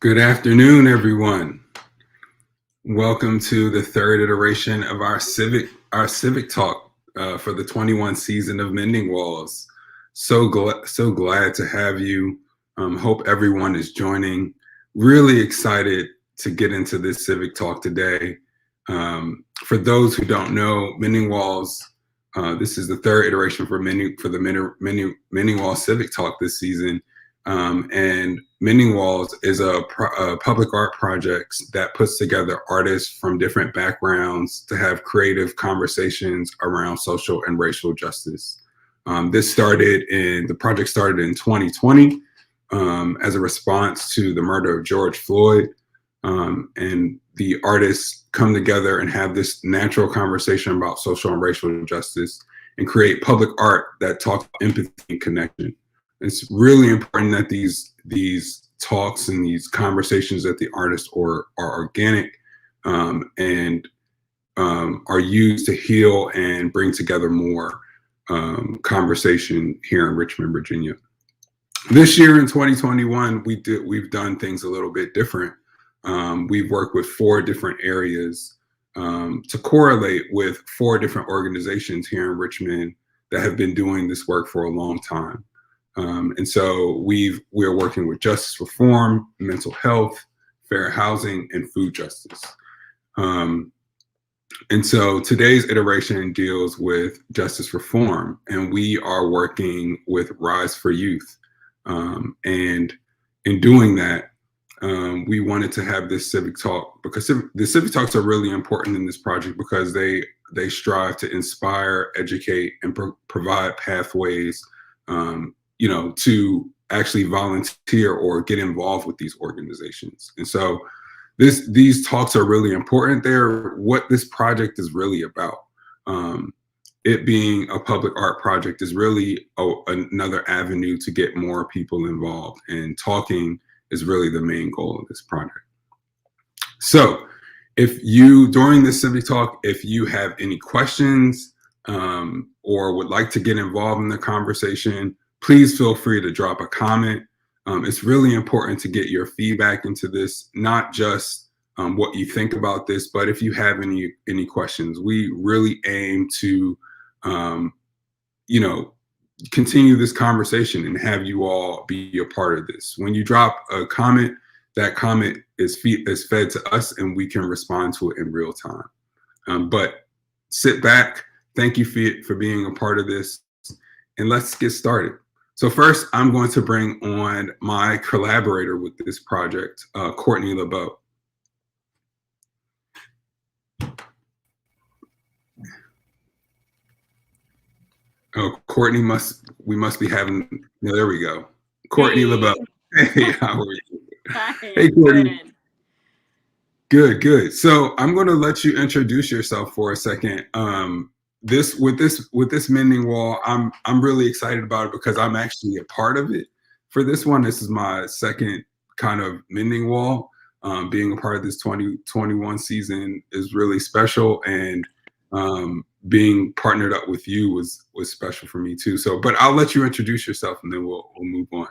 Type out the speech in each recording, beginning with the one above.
Good afternoon, everyone. Welcome to the third iteration of our Civic Talk for the 21 season of Mending Walls. So glad to have you. Hope everyone is joining. Really excited to get into this Civic Talk today. For those who don't know, Mending Walls. This is the third iteration for the Mending Walls Civic Talk this season. And Mending Walls is a public art project that puts together artists from different backgrounds to have creative conversations around social and racial justice. The project started in 2020 as a response to the murder of George Floyd. And the artists come together and have this natural conversation about social and racial justice and create public art that talks about empathy and connection. It's really important that these talks and these conversations that the artists are organic and are used to heal and bring together more conversation here in Richmond, Virginia. This year in 2021, we've done things a little bit different. We've worked with 4 different areas to correlate with 4 different organizations here in Richmond that have been doing this work for a long time. And so we're working with justice reform, mental health, fair housing, and food justice. And so today's iteration deals with justice reform, and we are working with Rise for Youth. And in doing that, we wanted to have this civic talk because the civic talks are really important in this project because they strive to inspire, educate, and provide pathways to actually volunteer or get involved with these organizations. And so these talks are really important. They're what this project is really about. It being a public art project is really another avenue to get more people involved, and talking is really the main goal of this project. So during this civic talk, if you have any questions or would like to get involved in the conversation, please feel free to drop a comment. It's really important to get your feedback into this, not just what you think about this, but if you have any questions. We really aim to, continue this conversation and have you all be a part of this. When you drop a comment, that comment is fed to us and we can respond to it in real time. But sit back. Thank you for being a part of this, and let's get started. So first, I'm going to bring on my collaborator with this project, Courtney LeBeau. Oh, Courtney we must be having, there we go. Courtney LeBeau. Hey, how are you? Hi, hey, Courtney. Good. So I'm going to let you introduce yourself for a second. With this Mending Wall, I'm really excited about it because I'm actually a part of it. For this one, this is my second kind of Mending Wall. Being a part of this 2021 season is really special, and being partnered up with you was special for me too. So, but I'll let you introduce yourself, and then we'll move on.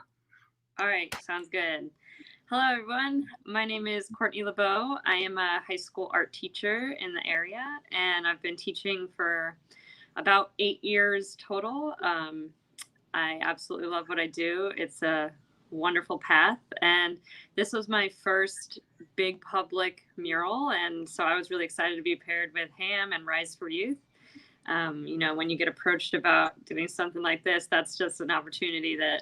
All right, sounds good. Hello, everyone. My name is Courtney LeBeau. I am a high school art teacher in the area, and I've been teaching for about 8 years total. I absolutely love what I do. It's a wonderful path, and this was my first big public mural, and so I was really excited to be paired with HAM and Rise for Youth. When you get approached about doing something like this, that's just an opportunity that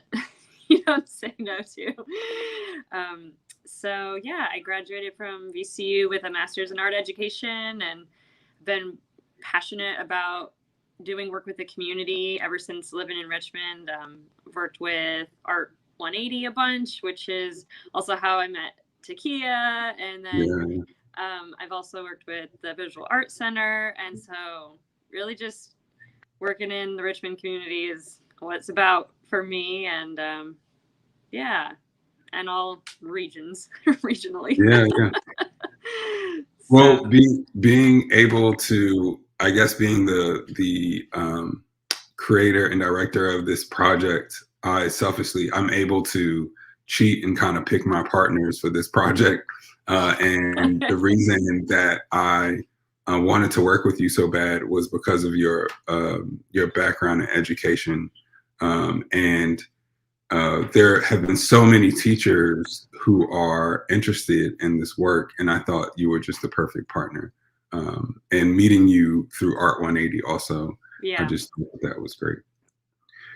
you don't say no to. So yeah, I graduated from VCU with a master's in art education and been passionate about doing work with the community ever since living in Richmond. Worked with Art 180 a bunch, which is also how I met Takia. And then I've also worked with the Visual Arts Center. And so really just working in the Richmond community is what it's about for me, and and all regions regionally. Well, being able to, I guess, being the creator and director of this project, I'm able to cheat and kind of pick my partners for this project. And the reason that I wanted to work with you so bad was because of your background in education. And there have been so many teachers who are interested in this work, and I thought you were just the perfect partner. And meeting you through Art 180 also, I just thought that was great.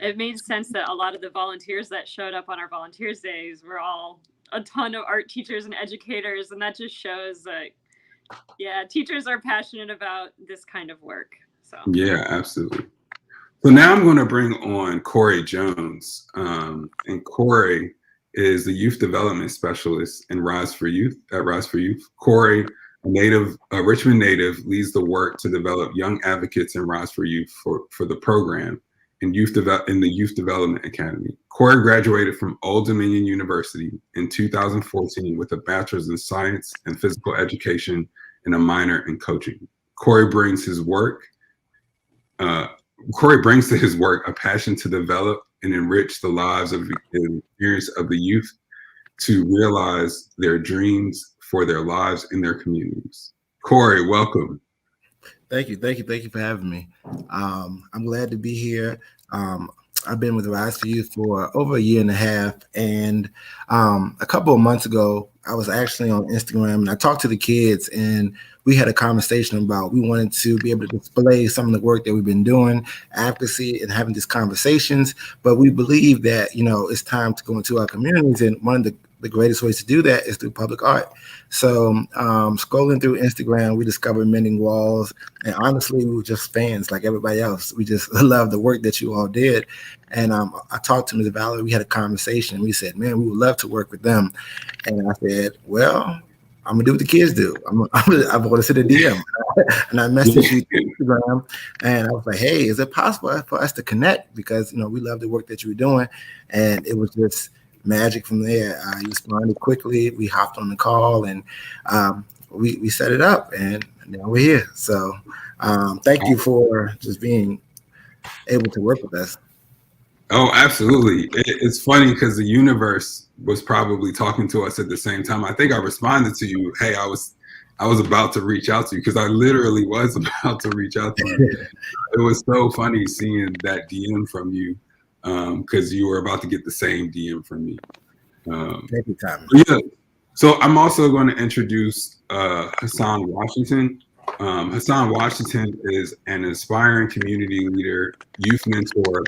It made sense that a lot of the volunteers that showed up on our volunteers days were all a ton of art teachers and educators, and that just shows that, yeah, teachers are passionate about this kind of work. So yeah, absolutely. So now I'm going to bring on Corey Jones, and Corey is the youth development specialist in Rise for Youth at Rise for Youth. Corey, a Richmond native, leads the work to develop young advocates in Rise for Youth for the program in the Youth Development Academy. Corey graduated from Old Dominion University in 2014 with a bachelor's in science and physical education and a minor in coaching. Corey brings to his work a passion to develop and enrich the lives and experience of the youth to realize their dreams for their lives and their communities. Corey, welcome. Thank you for having me. I'm glad to be here. I've been with Rise for Youth for over a year and a half, and a couple of months ago, I was actually on Instagram and I talked to the kids, and we had a conversation about we wanted to be able to display some of the work that we've been doing, advocacy, and having these conversations. But we believe that it's time to go into our communities, and one of the greatest ways to do that is through public art. So scrolling through Instagram, we discovered Mending Walls, and honestly, we were just fans like everybody else. We just love the work that you all did. And I talked to Ms. Valerie, we had a conversation, and we said, man, we would love to work with them. And I said, well, I'm gonna do what the kids do. I'm gonna send a DM. And I messaged you through Instagram, and I was like, hey, is it possible for us to connect? Because we love the work that you were doing. And it was just magic from there. You responded quickly. We hopped on the call, and we set it up, and now we're here. So thank you for just being able to work with us. Oh, absolutely. It's funny because the universe was probably talking to us at the same time. I think I responded to you, hey, I was about to reach out to you, because I literally was about to reach out to you. It was so funny seeing that DM from you, because you were about to get the same DM from me. Every time. Yeah. So I'm also going to introduce Hassan Washington. Hassan Washington is an aspiring community leader, youth mentor,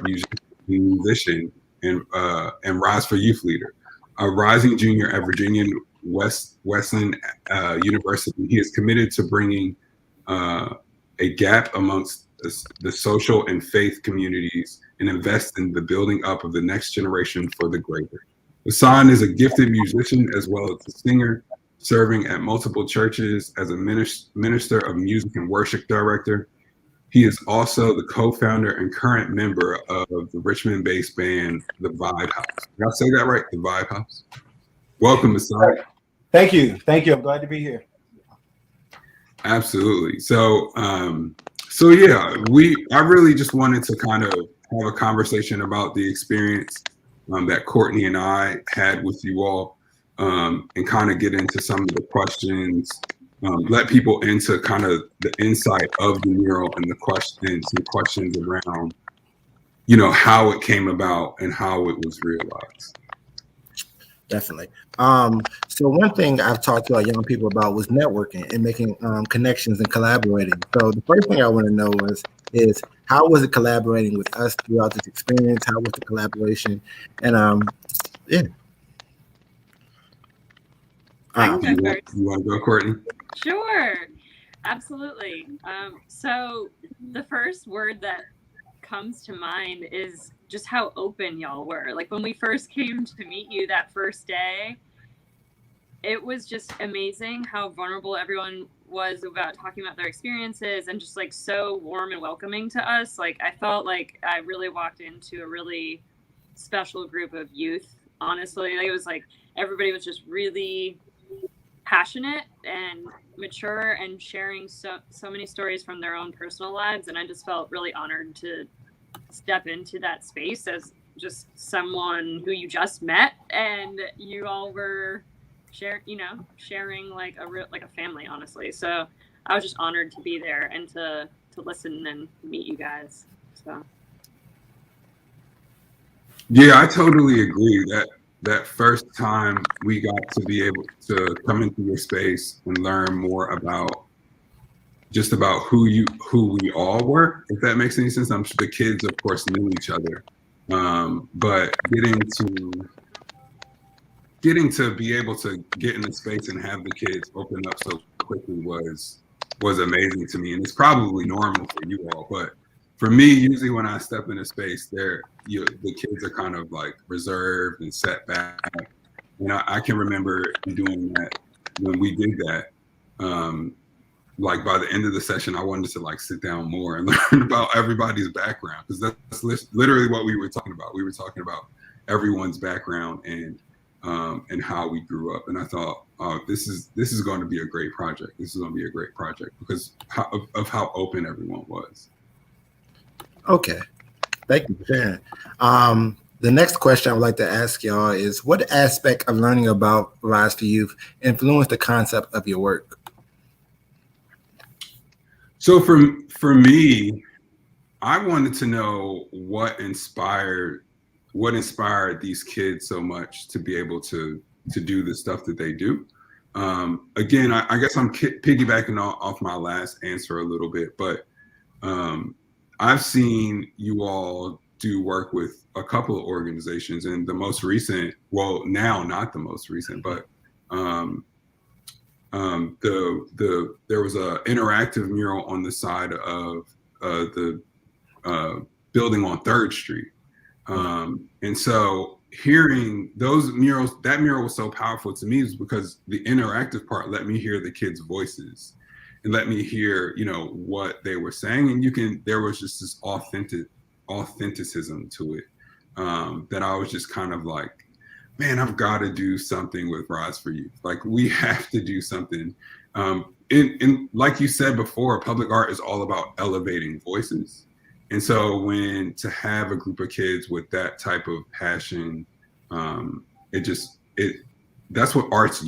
musician, and Rise for Youth leader. A rising junior at Virginia Wesleyan University, he is committed to bringing a gap amongst the social and faith communities and invest in the building up of the next generation for the greater. Hassan is a gifted musician as well as a singer, serving at multiple churches as a minister of music and worship director. He is also the co-founder and current member of the Richmond-based band, The Vibe House. Did I say that right? The Vibe House. Welcome, Hassan. Thank you. I'm glad to be here. Absolutely. So yeah, I really just wanted to kind of have a conversation about the experience that Courtney and I had with you all, and kind of get into some of the questions, let people into kind of the insight of the mural and some questions around, how it came about and how it was realized. Definitely. So one thing I've talked to our young people about was networking and making connections and collaborating. So the first thing I want to know is how was it collaborating with us throughout this experience? How was the collaboration? And yeah. I can go first. You want to go, Courtney? Sure, absolutely. So the first word that comes to mind is just how open y'all were. Like when we first came to meet you that first day, it was just amazing how vulnerable everyone was about talking about their experiences, and just like so warm and welcoming to us. Like I felt like I really walked into a really special group of youth, honestly. Like, it was like everybody was just really passionate and mature and sharing so many stories from their own personal lives, and I just felt really honored to step into that space as just someone who you just met, and you all were sharing like a family, honestly. So I was just honored to be there and to listen and meet you guys. So Yeah, I totally agree that first time we got to be able to come into your space and learn more about just about who we all were, if that makes any sense. I'm sure the kids, of course, knew each other, but getting to be able to get in the space and have the kids open up so quickly was amazing to me, and it's probably normal for you all, but for me, usually when I step in a space, the kids are kind of like reserved and set back. I can remember doing that when we did that. Like by the end of the session, I wanted to like sit down more and learn about everybody's background, because that's literally what we were talking about. We were talking about everyone's background and how we grew up. And I thought, this is going to be a great project. This is going to be a great project because of how open everyone was. Okay. Thank you for sharing. The next question I would like to ask y'all is, what aspect of learning about Rise for Youth influenced the concept of your work? So for me, I wanted to know what inspired these kids so much to be able to do the stuff that they do. Again, I guess I'm piggybacking off my last answer a little bit, but I've seen you all do work with a couple of organizations, and the most recent, well, now not the most recent, but there was a interactive mural on the side of the building on 3rd Street. And so hearing those murals, that mural was so powerful to me is because the interactive part let me hear the kids' voices and let me hear, what they were saying. And there was just this authenticism to it, that I was just kind of like, man, I've got to do something with Rise for Youth. Like, we have to do something. And like you said before, public art is all about elevating voices. And so to have a group of kids with that type of passion, that's what art's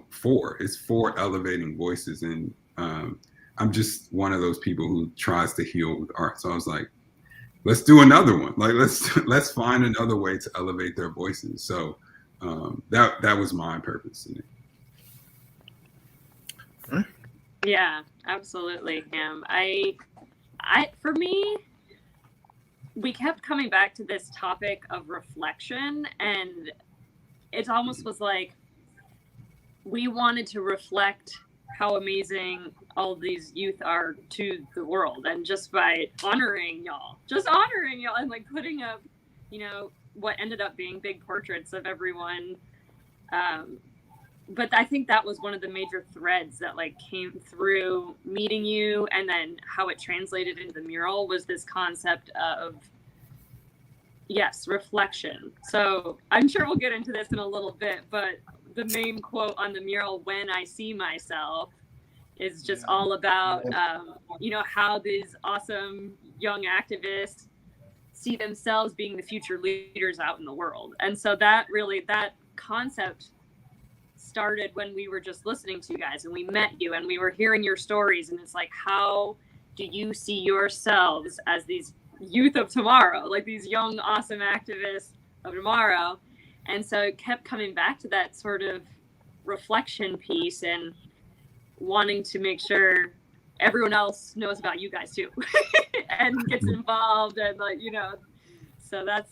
for. It's for elevating voices. And I'm just one of those people who tries to heal with art. So I was like, let's do another one. Like, let's find another way to elevate their voices. So that was my purpose in it. Yeah, absolutely, Cam. For me, we kept coming back to this topic of reflection, and it almost was like we wanted to reflect how amazing all these youth are to the world, and just by honoring y'all and like putting up, what ended up being big portraits of everyone. But I think that was one of the major threads that like came through meeting you, and then how it translated into the mural was this concept of, yes, reflection. So I'm sure we'll get into this in a little bit, but the main quote on the mural, "When I see myself," is just all about, how these awesome young activists see themselves being the future leaders out in the world. And so that concept started when we were just listening to you guys and we met you and we were hearing your stories. And it's like, how do you see yourselves as these youth of tomorrow, like these young, awesome activists of tomorrow? And so it kept coming back to that sort of reflection piece and wanting to make sure everyone else knows about you guys too and gets involved, and so that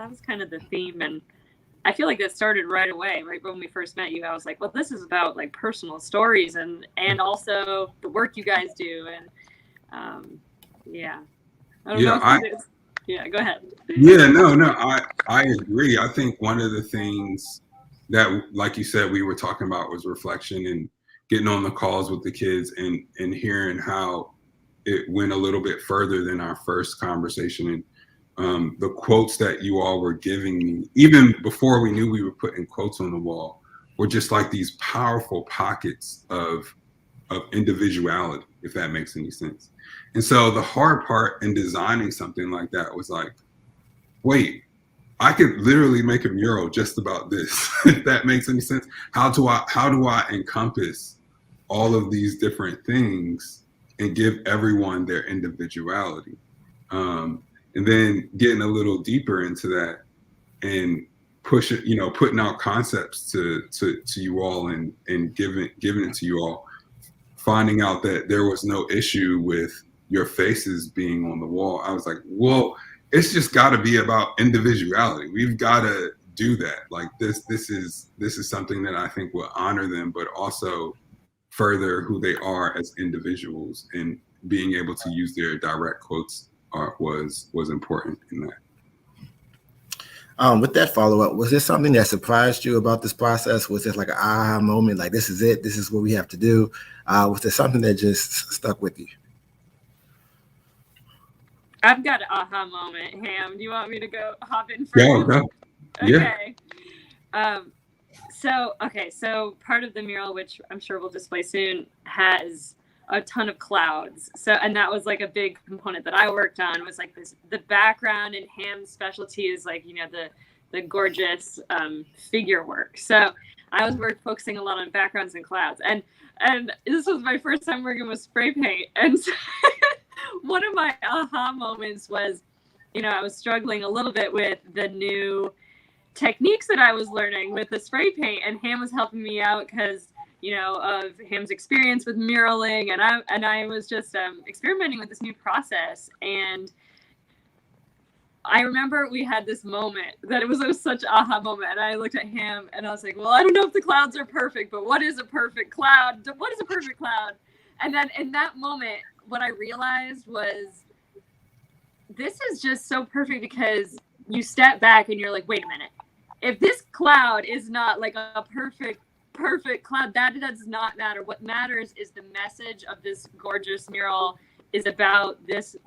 was kind of the theme. And I feel like that started right away, right when we first met you. I was like, well, this is about like personal stories and also the work you guys do. And yeah. I don't know. Yeah, go ahead. Yeah, no, I agree. I think one of the things that, like you said, we were talking about was reflection and getting on the calls with the kids and hearing how it went a little bit further than our first conversation. And the quotes that you all were giving me, even before we knew we were putting quotes on the wall, were just like these powerful pockets of individuality, if that makes any sense. And so the hard part in designing something like that was like, wait, I could literally make a mural just about this. If that makes any sense. How do I encompass all of these different things and give everyone their individuality? And then getting a little deeper into that and push it, putting out concepts to you all and giving it to you all, finding out that there was no issue with your faces being on the wall. I was like, well, it's just got to be about individuality. We've got to do that. Like this is something that I think will honor them, but also further who they are as individuals, and being able to use their direct quotes was important in that. With that follow-up, was there something that surprised you about this process? Was it like an aha moment, like this is it, this is what we have to do? Was there something that just stuck with you? I've got an aha moment. Ham, do you want me to hop in first? Go. Yeah. Okay. So part of the mural, which I'm sure we'll display soon, has a ton of clouds. And that was like a big component that I worked on, was like the background, and Ham's specialty is like, the gorgeous figure work. So I was focusing a lot on backgrounds and clouds. And this was my first time working with spray paint. And so one of my aha moments was, I was struggling a little bit with the new techniques that I was learning with the spray paint, and Ham was helping me out because of Ham's experience with muraling, and I was just experimenting with this new process. And I remember we had this moment that it was such an aha moment, and I looked at Ham and I was like, well, I don't know if the clouds are perfect, but what is a perfect cloud? What is a perfect cloud? And then in that moment, what I realized was, this is just so perfect, because you step back and you're like, wait a minute, if this cloud is not like a perfect cloud, that does not matter. What matters is the message of this gorgeous mural is about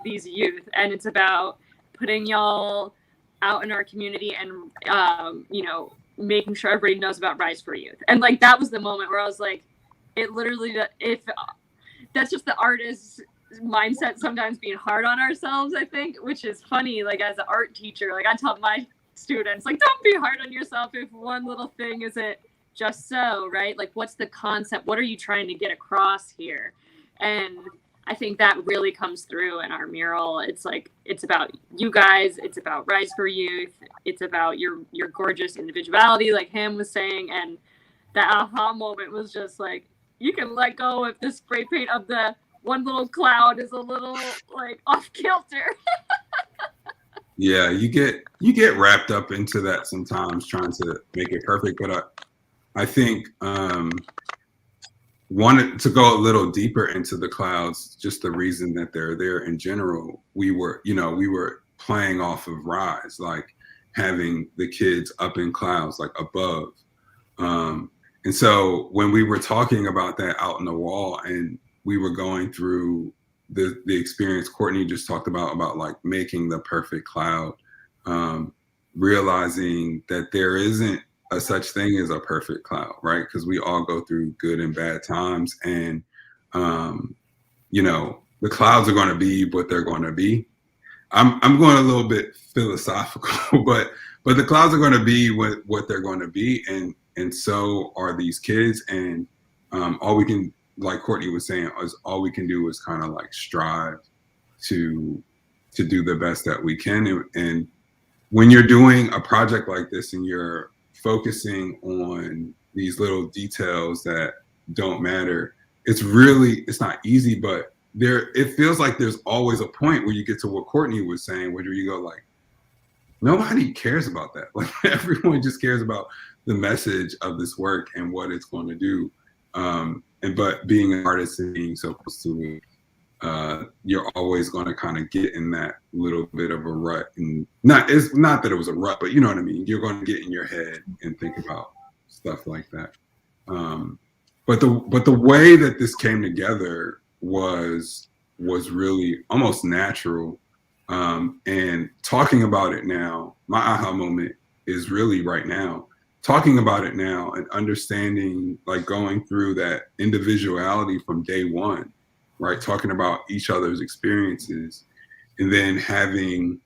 these youth, and it's about putting y'all out in our community and making sure everybody knows about Rise for Youth. And like, that was the moment where I was like, it literally, if that's just the artist's mindset, sometimes being hard on ourselves, I think, which is funny. Like, as an art teacher, like, I tell my students, like, don't be hard on yourself if one little thing isn't just so, right? Like, what's the concept? What are you trying to get across here? And I think that really comes through in our mural. It's like, it's about you guys, it's about Rise for Youth, it's about your gorgeous individuality, like Ham was saying. And that aha moment was just like, you can let go if the spray paint of the one little cloud is a little like off kilter. Yeah, you get wrapped up into that sometimes, trying to make it perfect. But I think wanted to go a little deeper into the clouds, just the reason that they're there in general. We were playing off of Rise, like having the kids up in clouds, like above. And so when we were talking about that out in the wall, and we were going through the experience Courtney just talked about like making the perfect cloud, realizing that there isn't a such thing as a perfect cloud, right? Because we all go through good and bad times, and the clouds are going to be what they're going to be. I'm going a little bit philosophical, but the clouds are going to be what they're going to be, and so are these kids. And all we can, like Courtney was saying, is all we can do is kind of like strive to do the best that we can. And when you're doing a project like this and you're focusing on these little details that don't matter, it's not easy, but it feels like there's always a point where you get to what Courtney was saying, where you go like, nobody cares about that. Like, everyone just cares about the message of this work and what it's going to do. But being an artist and being so close to it, you're always going to kind of get in that little bit of a rut. And it's not that it was a rut, but you know what I mean? You're going to get in your head and think about stuff like that. But the way that this came together was really almost natural. And talking about it now, my aha moment is really right now. Talking about it now and understanding, like going through that individuality from day one, right? Talking about each other's experiences, and then having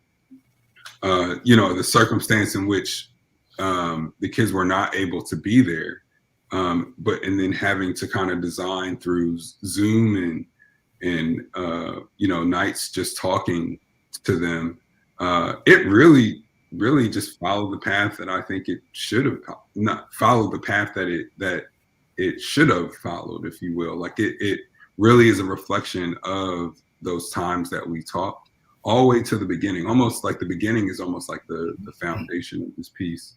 the circumstance in which the kids were not able to be there, and then having to kind of design through Zoom and nights just talking to them. It really just followed the path that I think it should have not followed the path that it should have followed, if you will. Like it really is a reflection of those times that we talked all the way to the beginning. Almost like the beginning is almost like the foundation of this piece.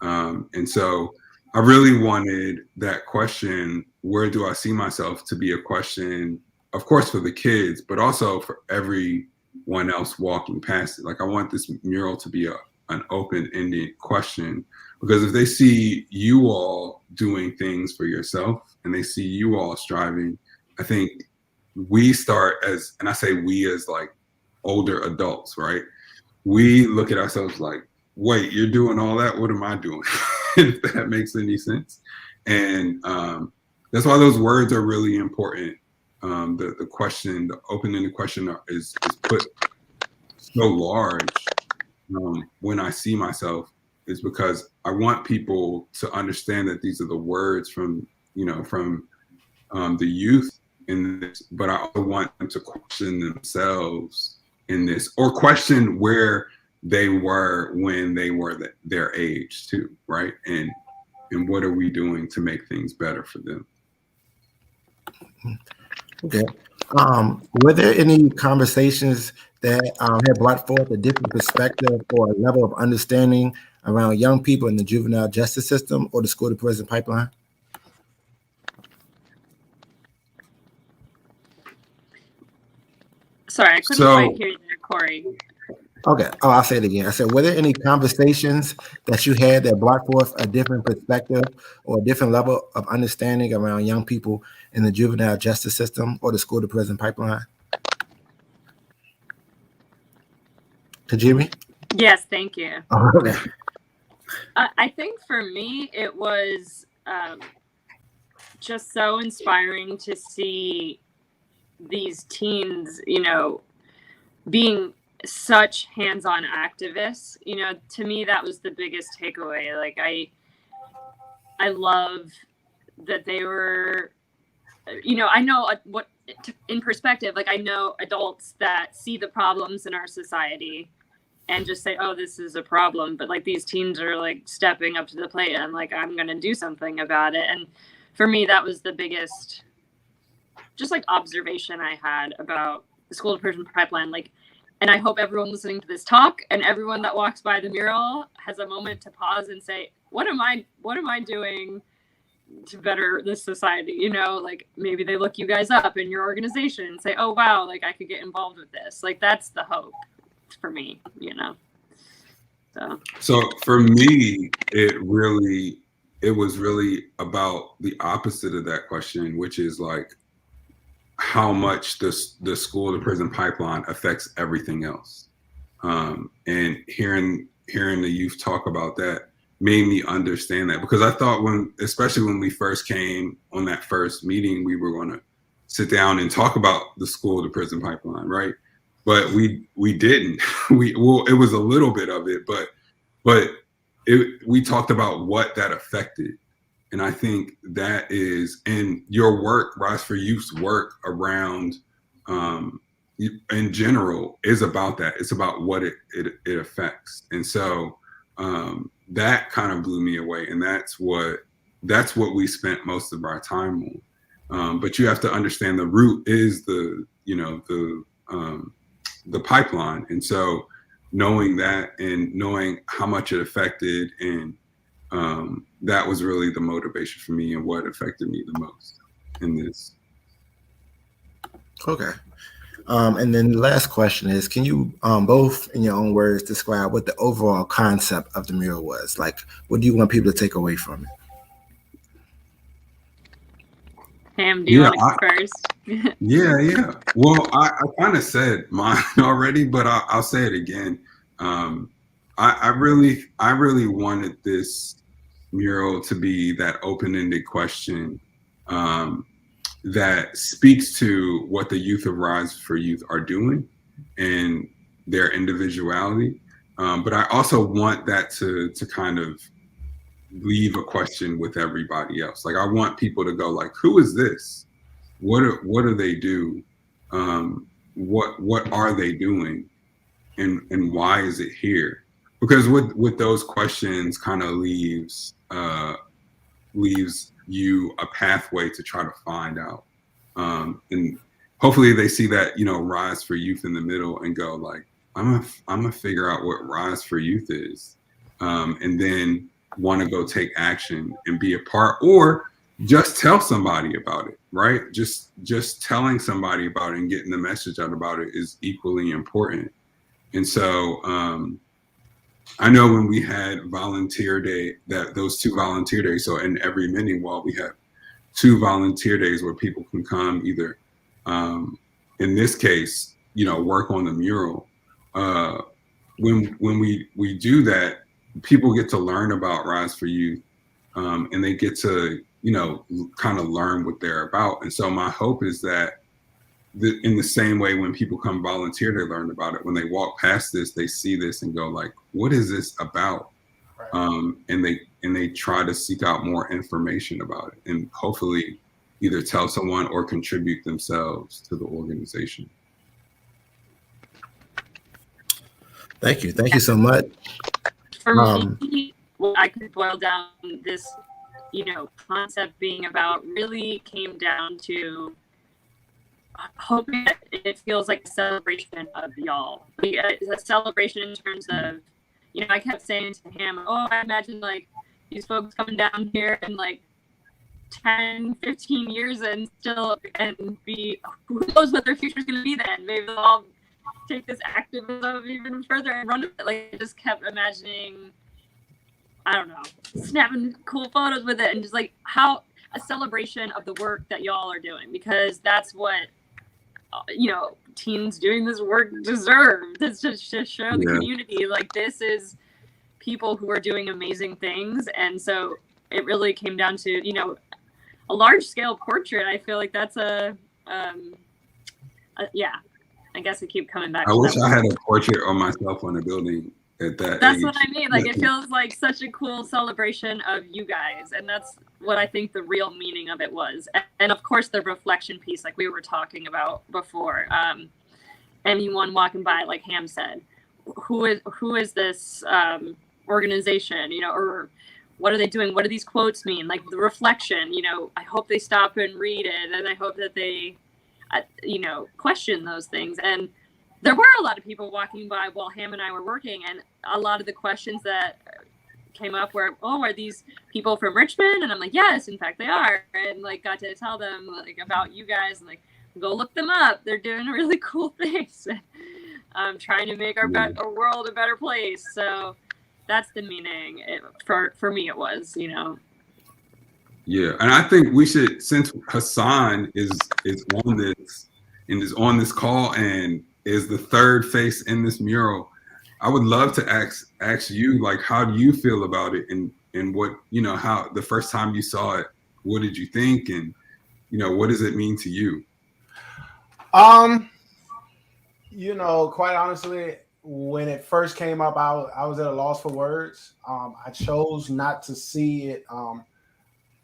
And so I really wanted that question, where do I see myself, to be a question, of course, for the kids, but also for everyone else walking past it. Like, I want this mural to be an open-ended question, because if they see you all doing things for yourself and they see you all striving, I think we start as, and I say we as like older adults, right? We look at ourselves like, wait, you're doing all that? What am I doing? If that makes any sense. And that's why those words are really important. The question, the open-ended question is put so large when I see myself, is because I want people to understand that these are the words from the youth in this, but I also want them to question themselves in this, or question where they were when they were their age too, right? And what are we doing to make things better for them? Okay. Were there any conversations that had brought forth a different perspective or a level of understanding around young people in the juvenile justice system or the school to prison pipeline? Sorry, I couldn't quite hear you there, Corey. Okay. Oh, I'll say it again. I said, were there any conversations that you had that brought forth a different perspective or a different level of understanding around young people in the juvenile justice system or the school to prison pipeline? Could you hear me? Yes, thank you. Oh, okay. I think for me, it was just so inspiring to see these teens, being such hands-on activists. To me, that was the biggest takeaway. Like, I love that they were, I know what, in perspective, like, I know adults that see the problems in our society and just say, oh, this is a problem. But like, these teens are like stepping up to the plate and like, I'm going to do something about it. And for me, that was the biggest just like observation I had about the school to prison pipeline. Like, and I hope everyone listening to this talk and everyone that walks by the mural has a moment to pause and say, what am I doing to better this society? Like, maybe they look you guys up in your organization and say, oh, wow, like I could get involved with this. Like, that's the hope for me, So for me, it was really about the opposite of that question, which is like how much the school to prison pipeline affects everything else. And hearing the youth talk about that made me understand that, because I thought especially when we first came on that first meeting, we were going to sit down and talk about the school to prison pipeline, right? But we didn't. It was a little bit of it, but we talked about what that affected. And I think that is, and your work, Rise for Youth's work around, in general, is about that. It's about what it affects. And so that kind of blew me away. And that's what we spent most of our time on. But you have to understand the root is the pipeline. And so knowing that and knowing how much it affected, and that was really the motivation for me and what affected me the most in this. Okay. And then the last question is, can you both in your own words describe what the overall concept of the mural was? Like, what do you want people to take away from it? Pam, do you want to go first? Yeah. Well, I kind of said mine already, but I'll say it again. I really wanted this mural to be that open-ended question that speaks to what the youth of Rise for Youth are doing and their individuality, But I also want that to kind of leave a question with everybody else. Like, I want people to go like, who is this? What do they do? What are they doing? And why is it here? Because with those questions kind of leaves you a pathway to try to find out. And hopefully they see that, Rise for Youth in the middle and go like, I'm gonna figure out what Rise for Youth is. And then want to go take action and be a part, or just tell somebody about it, right? Just telling somebody about it and getting the message out about it is equally important. And so I know when we had volunteer day, those 2 volunteer days, so in every Mending Wall, we have 2 volunteer days where people can come either, in this case, work on the mural. When we do that, people get to learn about Rise for Youth, and they get to, kind of learn what they're about. And so my hope is that in the same way, when people come volunteer, they learn about it. When they walk past this, they see this and go like, what is this about? Right. And they try to seek out more information about it, and hopefully either tell someone or contribute themselves to the organization. Thank you. Thank you so much. For me, I could boil down this, concept being about really came down to hoping that it feels like a celebration of y'all. Like, a celebration in terms of, I kept saying to him, I imagine like these folks coming down here in like 10, 15 years and be, who knows what their future is going to be then. Maybe they'll all take this activism even further and run with it. Like, I just kept imagining, I don't know, snapping cool photos with it, and just like how a celebration of the work that y'all are doing, because that's what, teens doing this work deserve. It's just to show the community, like, this is people who are doing amazing things. And so it really came down to, a large scale portrait. I feel like that's I guess I keep coming back. I wish I had a portrait of myself on a building at that That's age. what I mean. Like, it feels like such a cool celebration of you guys. And that's what I think the real meaning of it was. And of course, the reflection piece, like we were talking about before. Anyone walking by, like Ham said, who is this organization, or what are they doing? What do these quotes mean? Like the reflection, I hope they stop and read it. And I hope that they, question those things. And there were a lot of people walking by while Ham and I were working, and a lot of the questions that came up were, are these people from Richmond? And I'm like, yes, in fact they are. And like got to tell them like about you guys, and like, go look them up. They're doing really cool things. Trying to make our world a better place. So that's the meaning. For me, it was, Yeah, and I think we should, since Hassan is on this and is on this call and is the third face in this mural, I would love to ask you, like, how do you feel about it, and what, how the first time you saw it, what did you think, and what does it mean to you? Quite honestly, when it first came up, I was at a loss for words. I chose not to see it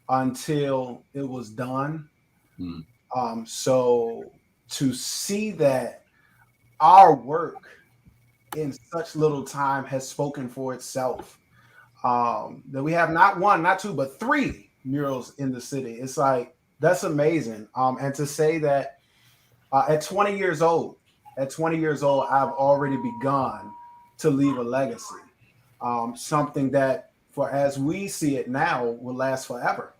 until it was done. So to see that our work in such little time has spoken for itself, that we have not 1, not 2, but 3 murals in the city. It's like, that's amazing. And to say that at 20 years old, I've already begun to leave a legacy, something that, for as we see it now, will last forever.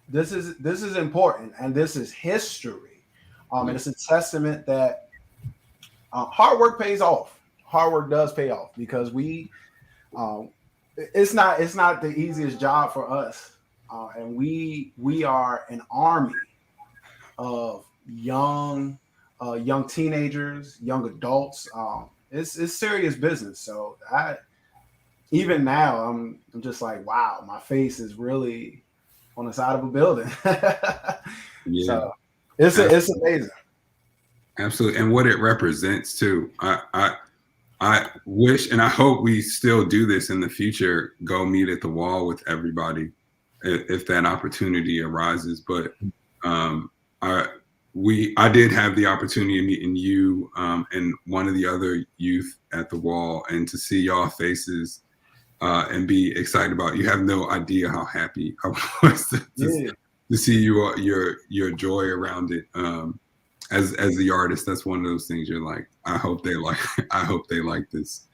This is important, and this is history, and it's a testament that hard work pays off. Hard work does pay off, because it's not the easiest job for us, and we are an army of young teenagers, young adults. It's serious business. So even now, I'm just like, wow, my face is really on the side of a building. So it's amazing. Absolutely, and what it represents too. I I wish and I hope we still do this in the future. Go meet at the wall with everybody if that opportunity arises. But I did have the opportunity of meeting you and one of the other youth at the wall, and to see y'all faces and be excited about it. You have no idea how happy I was to see your joy around it. As the artist, that's one of those things you're like, I hope they like this.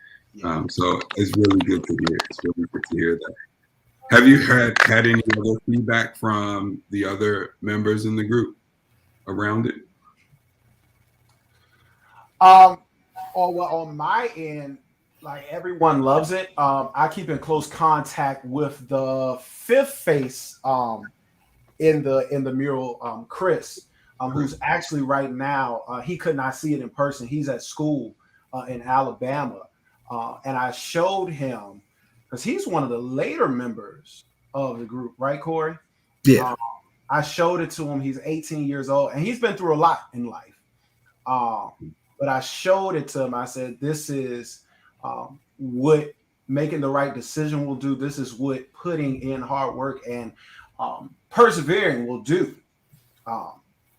So it's really good to hear. It's really good to hear that. Have you had any other feedback from the other members in the group around it? On my end, like, everyone loves it. I keep in close contact with the fifth face in the mural, Chris, who's actually right now, he could not see it in person. He's at school in Alabama. And I showed him, because he's one of the later members of the group, right, Corey? Yeah. I showed it to him. He's 18 years old, and he's been through a lot in life. But I showed it to him. I said, this is what making the right decision will do. This is what putting in hard work and persevering will do.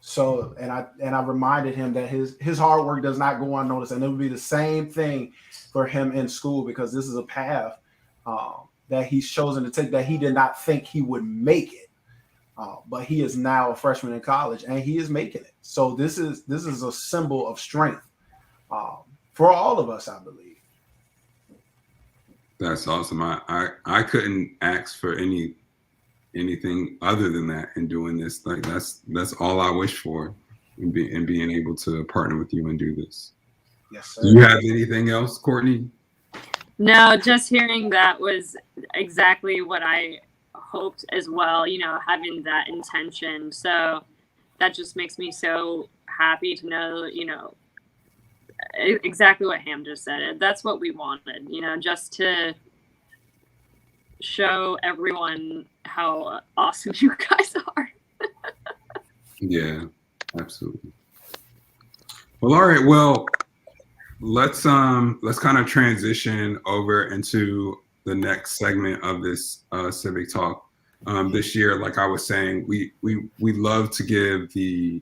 So I reminded him that his hard work does not go unnoticed, and it would be the same thing for him in school, because this is a path that he's chosen to take that he did not think he would make it. But he is now a freshman in college, and he is making it. So this is a symbol of strength for all of us, I believe. That's awesome. I couldn't ask for anything other than that in doing this. Like, that's all I wish for in being able to partner with you and do this. Yes, sir. Do you have anything else, Courtney? No, just hearing that was exactly what I hoped as well, having that intention. So that just makes me so happy to know, exactly what Ham just said. That's what we wanted, just to show everyone how awesome you guys are. Yeah, absolutely. Well, all right. Well, let's kind of transition over into the next segment of this Civic Talk. This year, like I was saying, we like to give the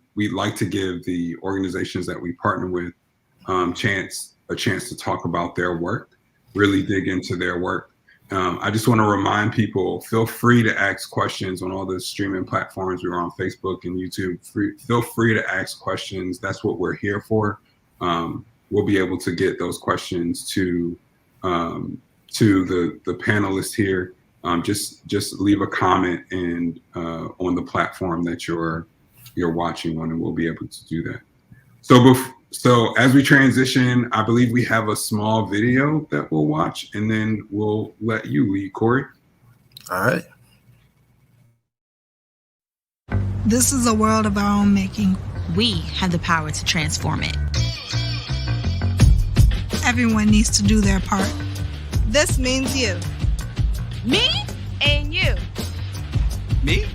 organizations that we partner with a chance to talk about their work, really dig into their work. I just want to remind people, feel free to ask questions on all the streaming platforms. We're on Facebook and YouTube. Feel free to ask questions. That's what we're here for. We'll be able to get those questions to the panelists here. Just leave a comment and on the platform that you're watching on, and we'll be able to do that. So as we transition, I believe we have a small video that we'll watch, and then we'll let you lead, Corey. All right. This is a world of our own making. We have the power to transform it. Everyone needs to do their part. This means you. Me and you. Me?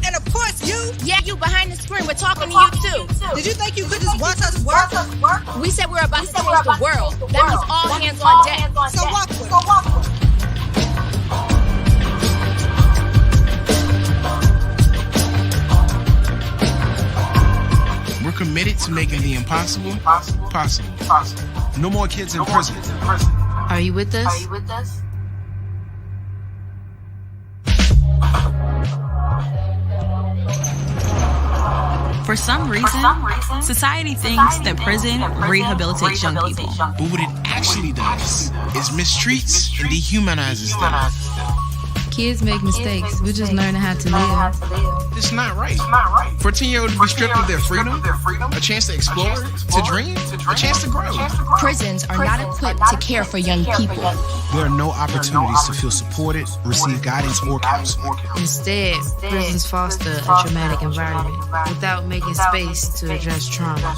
And of course you. Yeah, you behind the screen. We're talking to you too. Did you think you could just watch us work? We said we're about to change the world. That means all hands on deck. So walk with it. We're committed to making the impossible possible. No more kids in prison. Are you with us? For some reason, society thinks that prison rehabilitates young people. But what it actually does is mistreats and dehumanizes them. Kids make mistakes. We're just learning how to live. It's not right. For a 10-year-old to be stripped of their freedom, a chance to explore, to dream, a chance to grow. Prisons are not equipped to care for young people. There are no opportunities to feel supported, receive guidance, or counseling. Instead, prisons foster a traumatic environment without making space to address trauma.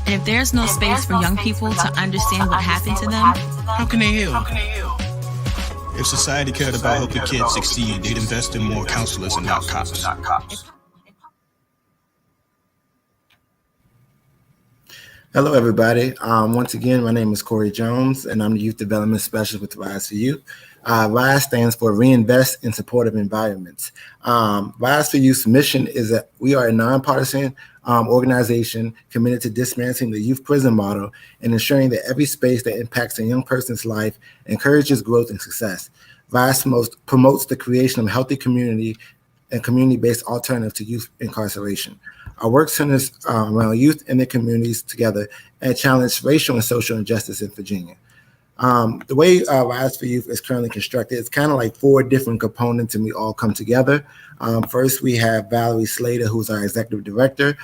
And if there's no space for young people to understand what happened to them, how can they heal? If society cared about helping kids succeed, they'd invest in more counselors and not cops. Hello, everybody. Once again, my name is Corey Jones, and I'm the Youth Development Specialist with Rise for Youth. RISE stands for Reinvest in Supportive Environments. Rise for Youth's mission is that we are a nonpartisan organization committed to dismantling the youth prison model and ensuring that every space that impacts a young person's life encourages growth and success. RISE promotes the creation of a healthy community and community-based alternative to youth incarceration. Our work centers around youth and their communities together and challenge racial and social injustice in Virginia. The way Rise for Youth is currently constructed, it's kind of like 4 different components and we all come together. First, we have Valerie Slater, who's our executive director.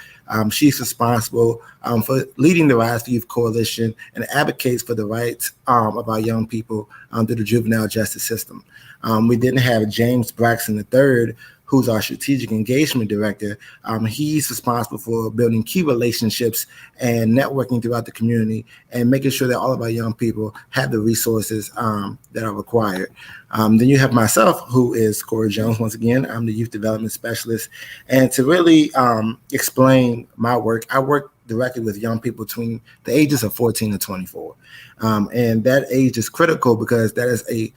She's responsible for leading the Rise for Youth Coalition and advocates for the rights of our young people through the juvenile justice system. We then have James Braxton III, who's our strategic engagement director. He's responsible for building key relationships and networking throughout the community and making sure that all of our young people have the resources that are required. Then you have myself, who is Corey Jones. Once again, I'm the youth development specialist. And to really explain my work, I work directly with young people between the ages of 14 to 24. And that age is critical because that is a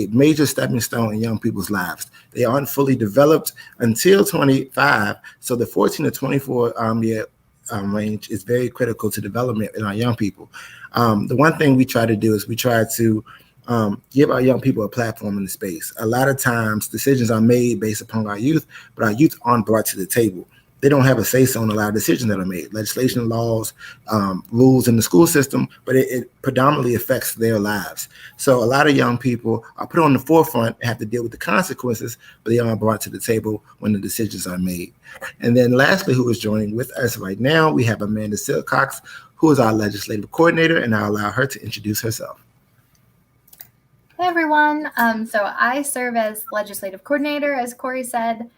major stepping stone in young people's lives. They aren't fully developed until 25. So the 14 to 24 year range is very critical to development in our young people. The one thing we try to do is we try to give our young people a platform in the space. A lot of times decisions are made based upon our youth, but our youth aren't brought to the table. They don't have a say-so on a lot of decisions that are made, legislation, laws, rules in the school system, but it predominantly affects their lives. So a lot of young people are put on the forefront and have to deal with the consequences, but they aren't brought to the table when the decisions are made. And then lastly, who is joining with us right now, we have Amanda Silcox, who is our legislative coordinator, and I'll allow her to introduce herself. Hey everyone. So I serve as legislative coordinator, as Corey said.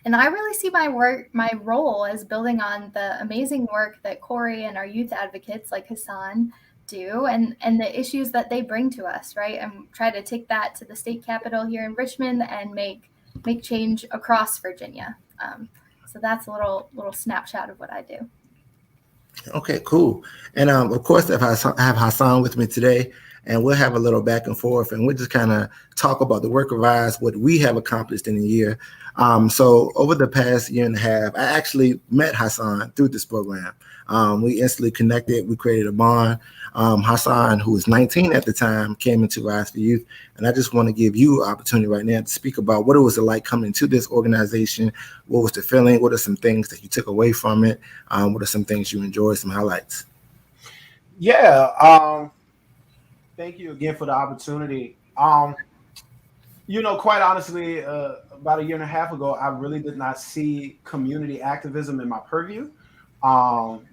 And I really see my role as building on the amazing work that Corey and our youth advocates like Hassan do and the issues that they bring to us, right? And try to take that to the state capitol here in Richmond and make change across Virginia. So that's a little snapshot of what I do. Okay, cool. And of course, I have Hassan with me today, and we'll have a little back and forth, and we'll just kind of talk about the work of RISE, what we have accomplished in a year. So over the past year and a half, I actually met Hassan through this program. We instantly connected. We created a bond. Hassan, who was 19 at the time, came into Rise for Youth, and I just want to give you an opportunity right now to speak about what it was like coming to this organization. What was the feeling? What are some things that you took away from it? What are some things you enjoyed? Some highlights? Yeah. Thank you again for the opportunity. Quite honestly, about a year and a half ago, I really did not see community activism in my purview. I'm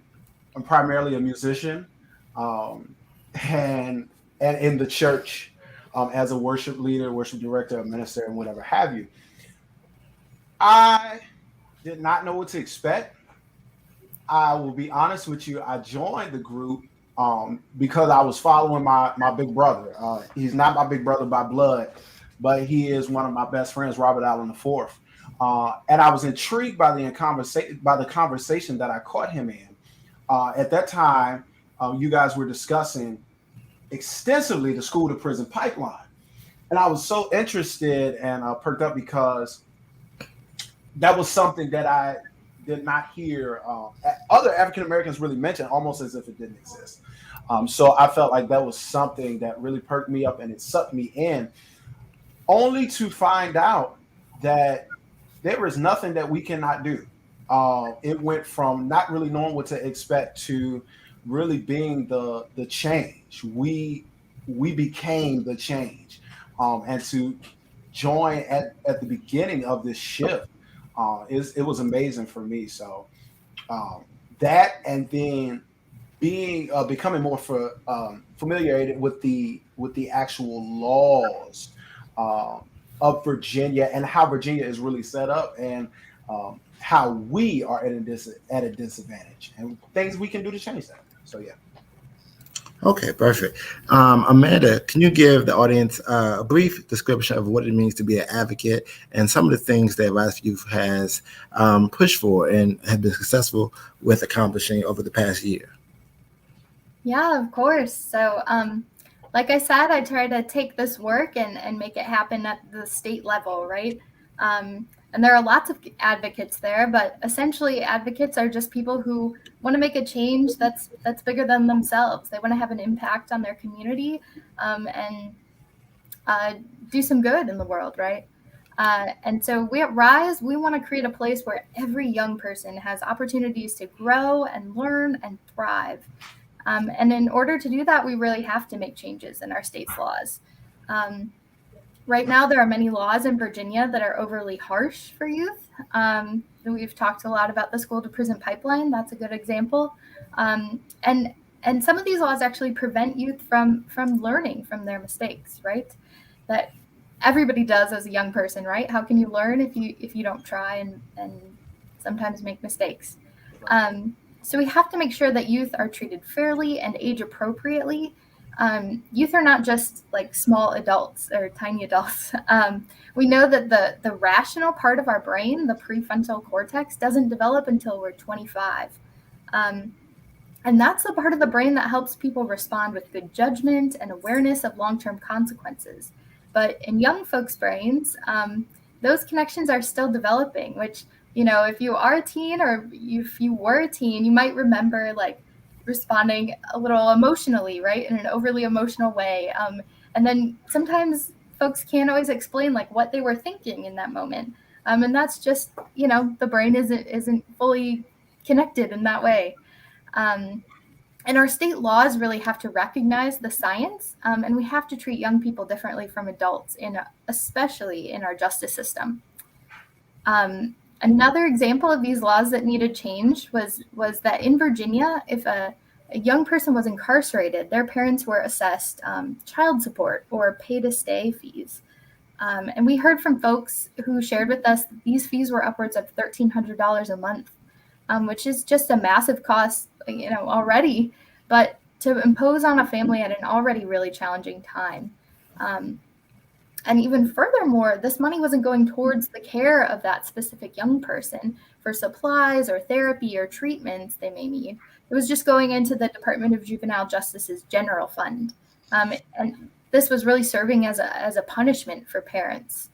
primarily a musician, and in the church as a worship leader, worship director, a minister, and whatever have you. I did not know what to expect. I will be honest with you. I joined the group because I was following my big brother. He's not my big brother by blood, but he is one of my best friends, Robert Allen IV. And I was intrigued by the conversation that I caught him in. At that time, you guys were discussing extensively the school to prison pipeline. And I was so interested and perked up because that was something that I did not hear other African Americans really mention, almost as if it didn't exist. So I felt like that was something that really perked me up and it sucked me in, only to find out that there is nothing that we cannot do. It went from not really knowing what to expect to really being the change. We became the change, and to join at the beginning of this shift, it was amazing for me. So that, and then becoming more familiar with the actual laws of Virginia and how Virginia is really set up, and how we are at a disadvantage and things we can do to change that. So yeah. Okay, perfect. Amanda, can you give the audience a brief description of what it means to be an advocate and some of the things that Rise for Youth has pushed for and have been successful with accomplishing over the past year? Yeah, of course. So, like I said, I try to take this work and make it happen at the state level, right? And there are lots of advocates there, but essentially advocates are just people who want to make a change that's bigger than themselves. They want to have an impact on their community, and do some good in the world, right? And so we at Rise, we want to create a place where every young person has opportunities to grow and learn and thrive. And in order to do that, we really have to make changes in our state's laws. Right now, there are many laws in Virginia that are overly harsh for youth. We've talked a lot about the school to prison pipeline. That's a good example. And some of these laws actually prevent youth from learning from their mistakes, right? That everybody does as a young person, right? How can you learn if you don't try and sometimes make mistakes? So we have to make sure that youth are treated fairly and age appropriately. Youth are not just like small adults or tiny adults. We know that the rational part of our brain, the prefrontal cortex, doesn't develop until we're 25. And that's the part of the brain that helps people respond with good judgment and awareness of long-term consequences. But in young folks' brains, those connections are still developing, which, if you are a teen or if you were a teen, you might remember like responding a little emotionally, right? In an overly emotional way. And then sometimes folks can't always explain like what they were thinking in that moment. And that's just, the brain isn't fully connected in that way. And our state laws really have to recognize the science, and we have to treat young people differently from adults, especially in our justice system. Another example of these laws that needed change was that in Virginia, if a young person was incarcerated, their parents were assessed child support or pay-to-stay fees. And we heard from folks who shared with us that these fees were upwards of $1,300 a month, which is just a massive cost, already, but to impose on a family at an already really challenging time. And even furthermore, this money wasn't going towards the care of that specific young person for supplies or therapy or treatments they may need. It was just going into the Department of Juvenile Justice's general fund. And this was really serving as a punishment for parents.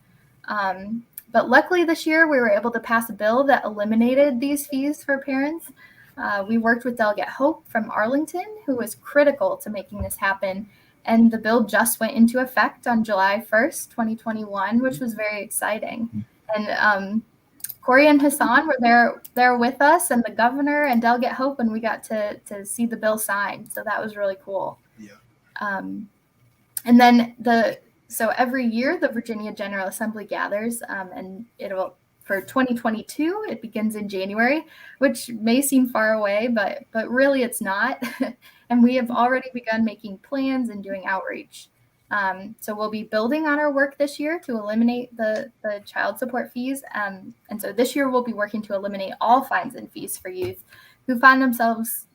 But luckily this year, we were able to pass a bill that eliminated these fees for parents. We worked with Delegate Hope from Arlington, who was critical to making this happen. And the bill just went into effect on July 1st, 2021, which was very exciting. And Corey and Hassan were there with us, and the governor and Delegate Hope, and we got to see the bill signed. So that was really cool. Yeah. And then so every year the Virginia General Assembly gathers, and for 2022, it begins in January, which may seem far away, but really it's not. And we have already begun making plans and doing outreach. So we'll be building on our work this year to eliminate the child support fees. And so this year we'll be working to eliminate all fines and fees for youth who find themselves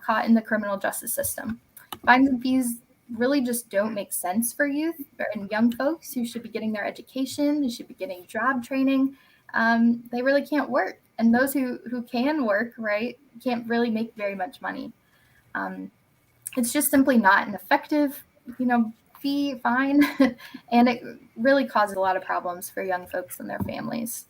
caught in the criminal justice system. Fines and fees really just don't make sense for youth and young folks who should be getting their education, who should be getting job training. They really can't work. And those who can work, right, can't really make very much money. It's just simply not an effective, fine, and it really causes a lot of problems for young folks and their families.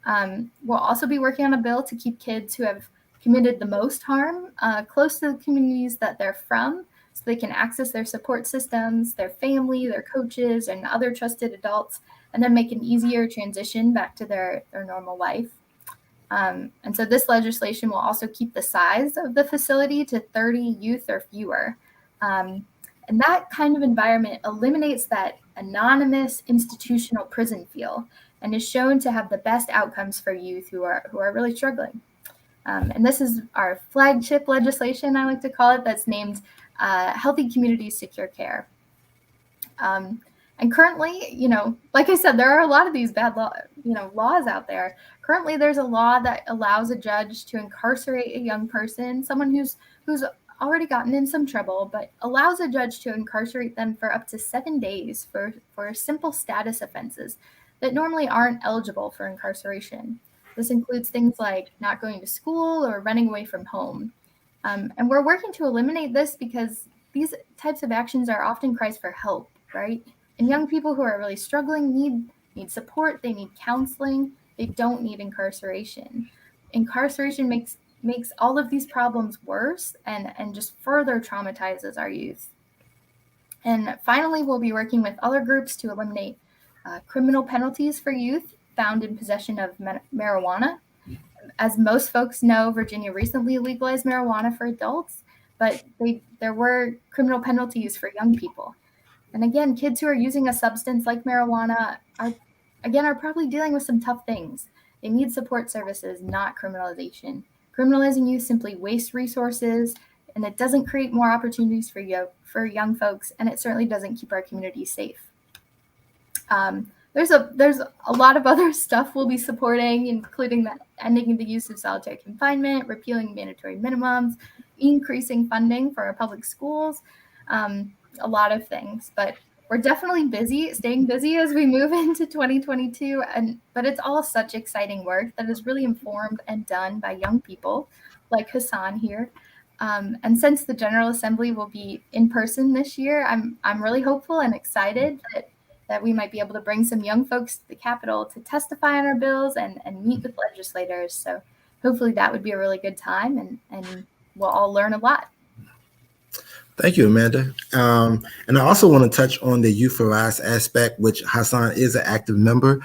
We'll also be working on a bill to keep kids who have committed the most harm close to the communities that they're from, so they can access their support systems, their family, their coaches, and other trusted adults, and then make an easier transition back to their normal life. And so this legislation will also keep the size of the facility to 30 youth or fewer. And that kind of environment eliminates that anonymous institutional prison feel and is shown to have the best outcomes for youth who are really struggling. And this is our flagship legislation, I like to call it, that's named Healthy Communities, Secure Care. And currently, like I said, there are a lot of these bad laws out there. Currently, there's a law that allows a judge to incarcerate a young person, someone who's already gotten in some trouble, but allows a judge to incarcerate them for up to 7 days for simple status offenses that normally aren't eligible for incarceration. This includes things like not going to school or running away from home. And we're working to eliminate this because these types of actions are often cries for help, right? And young people who are really struggling need support, they need counseling, they don't need incarceration. Incarceration makes all of these problems worse and just further traumatizes our youth. And finally, we'll be working with other groups to eliminate criminal penalties for youth found in possession of marijuana. As most folks know, Virginia recently legalized marijuana for adults, but there were criminal penalties for young people. And again, kids who are using a substance like marijuana are probably dealing with some tough things. They need support services, not criminalization. Criminalizing youth simply wastes resources, and it doesn't create more opportunities for young folks, and it certainly doesn't keep our community safe. There's a lot of other stuff we'll be supporting, including ending the use of solitary confinement, repealing mandatory minimums, increasing funding for our public schools, a lot of things. But we're definitely staying busy as we move into 2022. But it's all such exciting work that is really informed and done by young people like Hassan here. And since the General Assembly will be in person this year, I'm really hopeful and excited that we might be able to bring some young folks to the Capitol to testify on our bills and meet with legislators. So hopefully that would be a really good time, and we'll all learn a lot. Thank you, Amanda. And I also want to touch on the Youth for Rise aspect, which Hassan is an active member.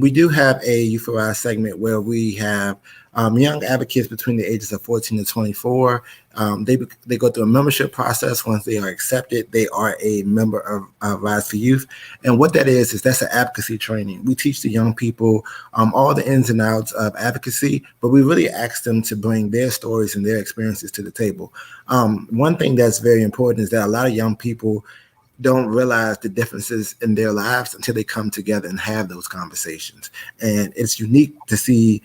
We do have a Youth for Rise segment where we have young advocates between the ages of 14 to 24. They go through a membership process. Once they are accepted, they are a member of Rise for Youth. And what that is that's an advocacy training. We teach the young people all the ins and outs of advocacy, but we really ask them to bring their stories and their experiences to the table. One thing that's very important is that a lot of young people don't realize the differences in their lives until they come together and have those conversations. And it's unique to see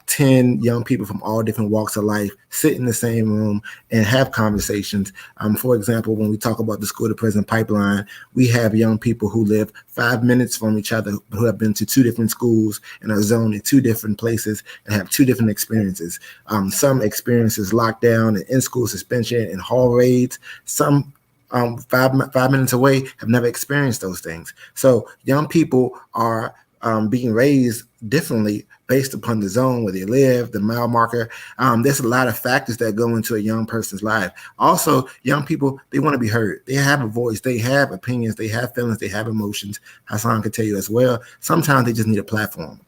10 young people from all different walks of life sit in the same room and have conversations. For example, when we talk about the school to prison pipeline, we have young people who live 5 minutes from each other who have been to 2 different schools and are zoned in 2 different places and have 2 different experiences. Some experiences lockdown and in-school suspension and hall raids. Some 5 minutes away have never experienced those things. So young people are being raised differently based upon the zone where they live, the mile marker. There's a lot of factors that go into a young person's life. Also, young people, they want to be heard. They have a voice. They have opinions. They have feelings. They have emotions. Hassan can tell you as well. Sometimes they just need a platform.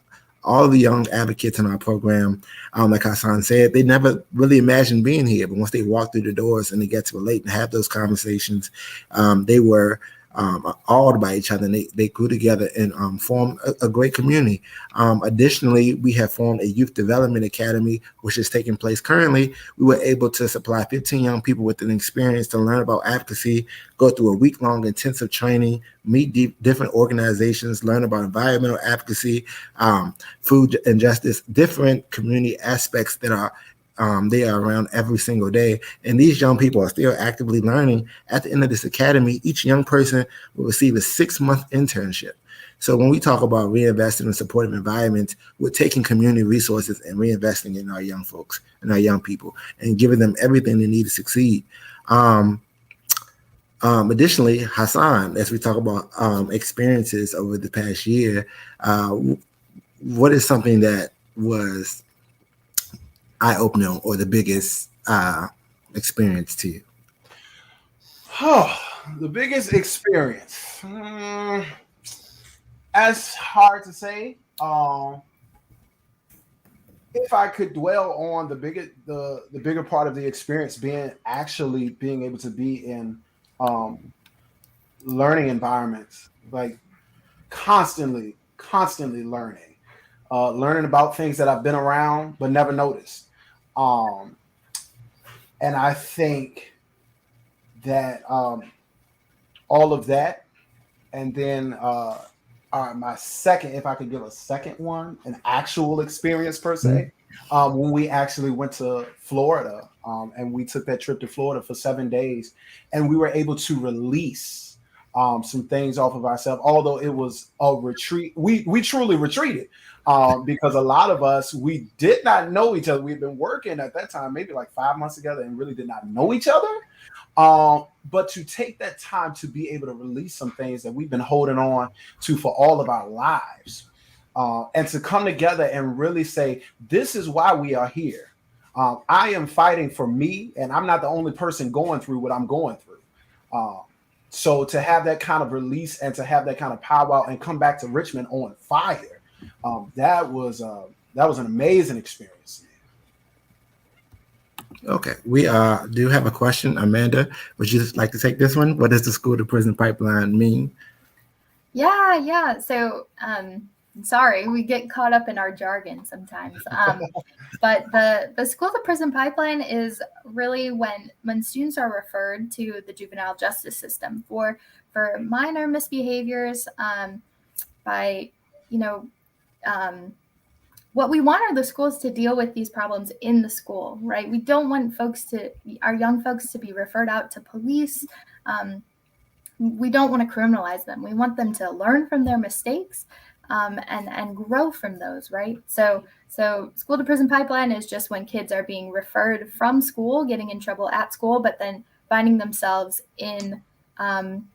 All the young advocates in our program, like Hassan said, they never really imagined being here. But once they walk through the doors and they get to relate and have those conversations, they were awed by each other, and they grew together and formed a great community. Additionally, we have formed a youth development academy, which is taking place currently. We were able to supply 15 young people with an experience to learn about advocacy, go through a week-long intensive training, meet different organizations, learn about environmental advocacy, food and justice, different community aspects that are they are around every single day. And these young people are still actively learning. At the end of this academy, each young person will receive a 6-month internship. So when we talk about reinvesting in supportive environments, we're taking community resources and reinvesting in our young folks and our young people and giving them everything they need to succeed. Additionally, Hassan, as we talk about experiences over the past year, what is something that was eye-opening or the biggest experience to you? Oh, the biggest experience. That's hard to say. If I could dwell on the bigger part of the experience being able to be in learning environments, like constantly learning. Learning about things that I've been around but never noticed. And I think that all of that, and then my second, if I could give a second one, an actual experience per se, when we actually went to Florida, and we took that trip to Florida for 7 days, and we were able to release some things off of ourselves. Although it was a retreat, we truly retreated, because a lot of us, we did not know each other. We'd been working at that time maybe like 5 months together and really did not know each other. But to take that time to be able to release some things that we've been holding on to for all of our lives, and to come together and really say, this is why we are here. I am fighting for me, and I'm not the only person going through what I'm going through. So to have that kind of release and to have that kind of powwow and come back to Richmond on fire, that was an amazing experience. Okay, we do have a question. Amanda, would you like to take this one? What does the school to prison pipeline mean? Yeah. So, sorry, we get caught up in our jargon sometimes. But the school to prison pipeline is really when students are referred to the juvenile justice system for minor misbehaviors, by, what we want are the schools to deal with these problems in the school, right? We don't want our young folks to be referred out to police. We don't want to criminalize them. We want them to learn from their mistakes, and grow from those, right? So school to prison pipeline is just when kids are being referred from school, getting in trouble at school, but then finding themselves in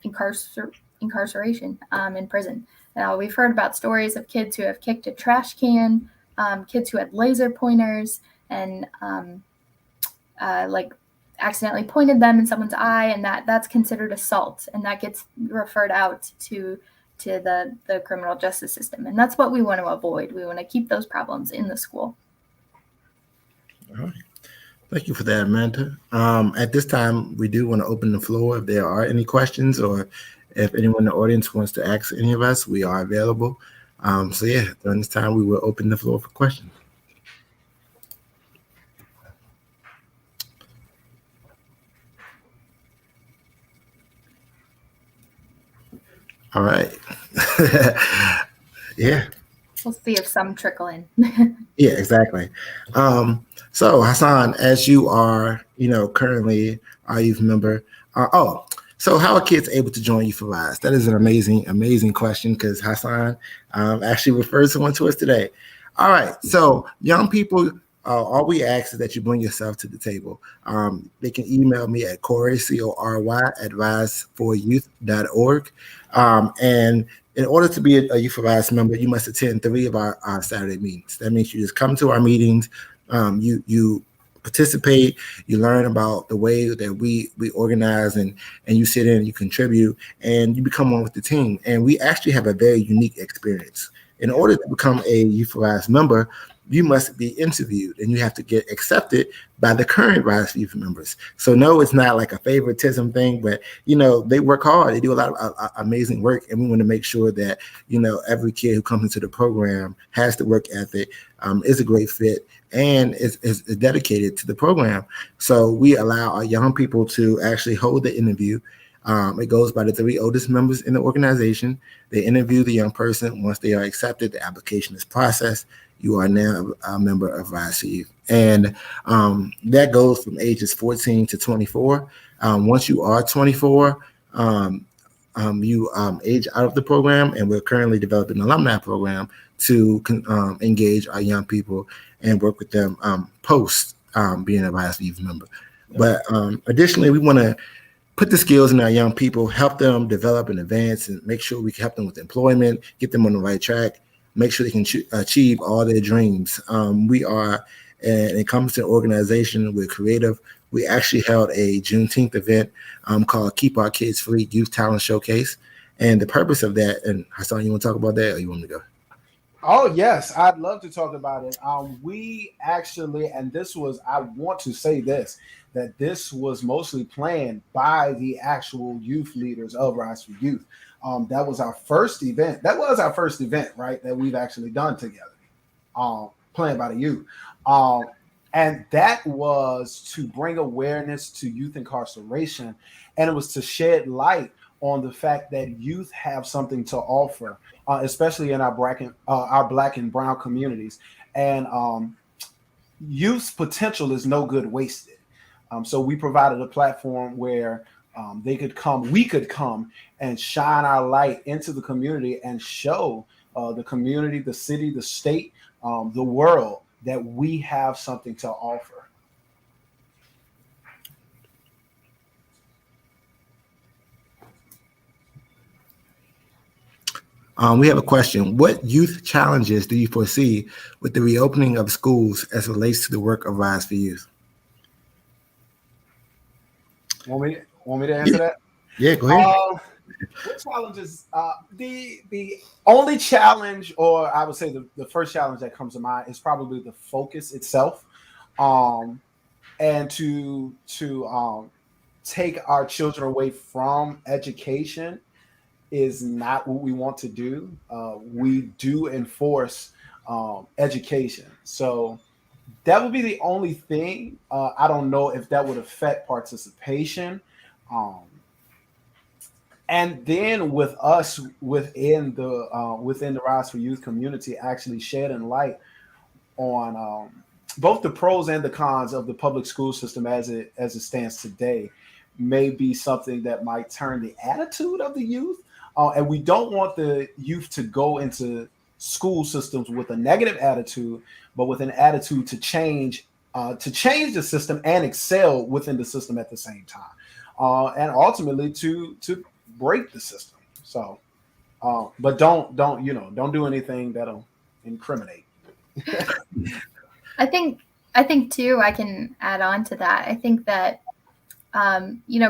incarceration, in prison. Now, we've heard about stories of kids who have kicked a trash can, kids who had laser pointers and accidentally pointed them in someone's eye, and that's considered assault, and that gets referred out to the criminal justice system. And that's what we want to avoid. We want to keep those problems in the school. All right. Thank you for that, Amanda. At this time, we do want to open the floor. If there are any questions, or if anyone in the audience wants to ask any of us, we are available. So yeah, during this time, we will open the floor for questions. All right. Yeah. We'll see if some trickle in. Yeah, exactly. So Hassan, as you are, currently our youth member, so how are kids able to join Youth for Rise? That is an amazing question, because Hassan actually referred someone to us today. All right. So young people, all we ask is that you bring yourself to the table. They can email me at Cory, CORY, at rise4youth.org. And in order to be a Youth for Rise member, you must attend 3 of our Saturday meetings. That means you just come to our meetings, you participate, you learn about the way that we organize, and you sit in, you contribute, and you become one with the team. And we actually have a very unique experience. In order to become a Youth for Rise member, you must be interviewed, and you have to get accepted by the current Rise Youth members. So no, it's not like a favoritism thing, but they work hard. They do a lot of amazing work, and we want to make sure that every kid who comes into the program has the work ethic, is a great fit, and is dedicated to the program. So we allow our young people to actually hold the interview. It goes by the 3 oldest members in the organization. They interview the young person. Once they are accepted, the application is processed. You are now a member of Rise for Youth. And that goes from ages 14 to 24. Once you are 24, you age out of the program, and we're currently developing an alumni program to engage our young people and work with them post being a Rise for Youth member. But additionally, we want to put the skills in our young people, help them develop and advance, and make sure we can help them with employment, get them on the right track, make sure they can achieve all their dreams. We are, and it comes to organization, we're creative. We actually held a Juneteenth event called Keep Our Kids Free Youth Talent Showcase. And the purpose of that, and Hassan, you want to talk about that, or you want me to go? Oh, yes, I'd love to talk about it. We actually, and I want to say this, that this was mostly planned by the actual youth leaders of Rise for Youth. That was our first event. Right, that we've actually done together, planned by the youth. And that was to bring awareness to youth incarceration, and it was to shed light on the fact that youth have something to offer, especially in our Black and Brown communities. And youth's potential is no good wasted. So we provided a platform where we could come and shine our light into the community and show the community, the city, the state, the world that we have something to offer. We have a question. What youth challenges do you foresee with the reopening of schools as it relates to the work of Rise for Youth? Want me to answer that? Yeah, go ahead. What challenges? The only challenge, or I would say the first challenge that comes to mind, is probably the focus itself, and to take our children away from education is not what we want to do. We do enforce education, so that would be the only thing. I don't know if that would affect participation. And then with us within the Rise for Youth community, actually shedding light on both the pros and the cons of the public school system as it stands today, may be something that might turn the attitude of the youth. And we don't want the youth to go into school systems with a negative attitude, but with an attitude to change the system and excel within the system at the same time, and ultimately to break the system. So, but don't do anything that'll incriminate. I think too, I can add on to that. I think that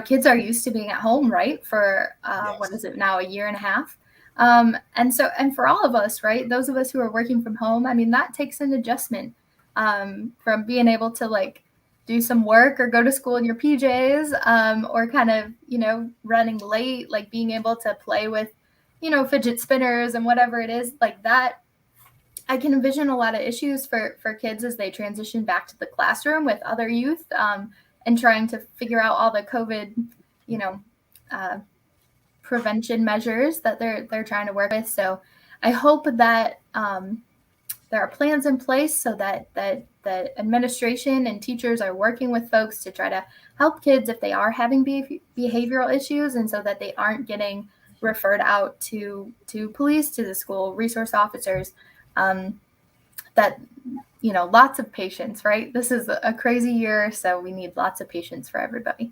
kids are used to being at home, right? For Yes. What is it now, a year and a half? And for all of us, right? Those of us who are working from home, I mean, that takes an adjustment from being able to like do some work or go to school in your PJs, or kind of, running late, like being able to play with, fidget spinners and whatever it is like that. I can envision a lot of issues for kids as they transition back to the classroom with other youth, and trying to figure out all the COVID, prevention measures that they're trying to work with. So I hope that there are plans in place so that administration and teachers are working with folks to try to help kids if they are having behavioral issues, and so that they aren't getting referred out to police, to the school resource officers. Lots of patience, right? This is a crazy year, so we need lots of patience for everybody.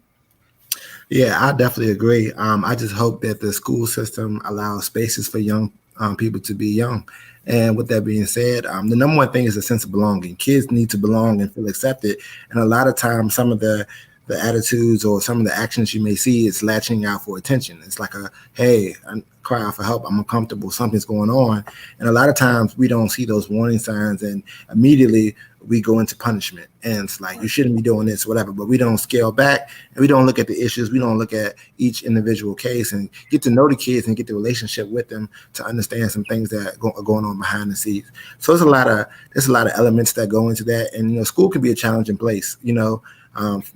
Yeah, I definitely agree. I just hope that the school system allows spaces for young people to be young. And with that being said, the number one thing is a sense of belonging. Kids need to belong and feel accepted. And a lot of times, some of the attitudes or some of the actions you may see is latching out for attention. It's like hey, I cry out for help. I'm uncomfortable. Something's going on. And a lot of times we don't see those warning signs, and immediately we go into punishment. And it's like, you shouldn't be doing this, whatever. But we don't scale back, and we don't look at the issues. We don't look at each individual case and get to know the kids and get the relationship with them to understand some things that are going on behind the scenes. So there's a lot of elements that go into that. And, school can be a challenging place,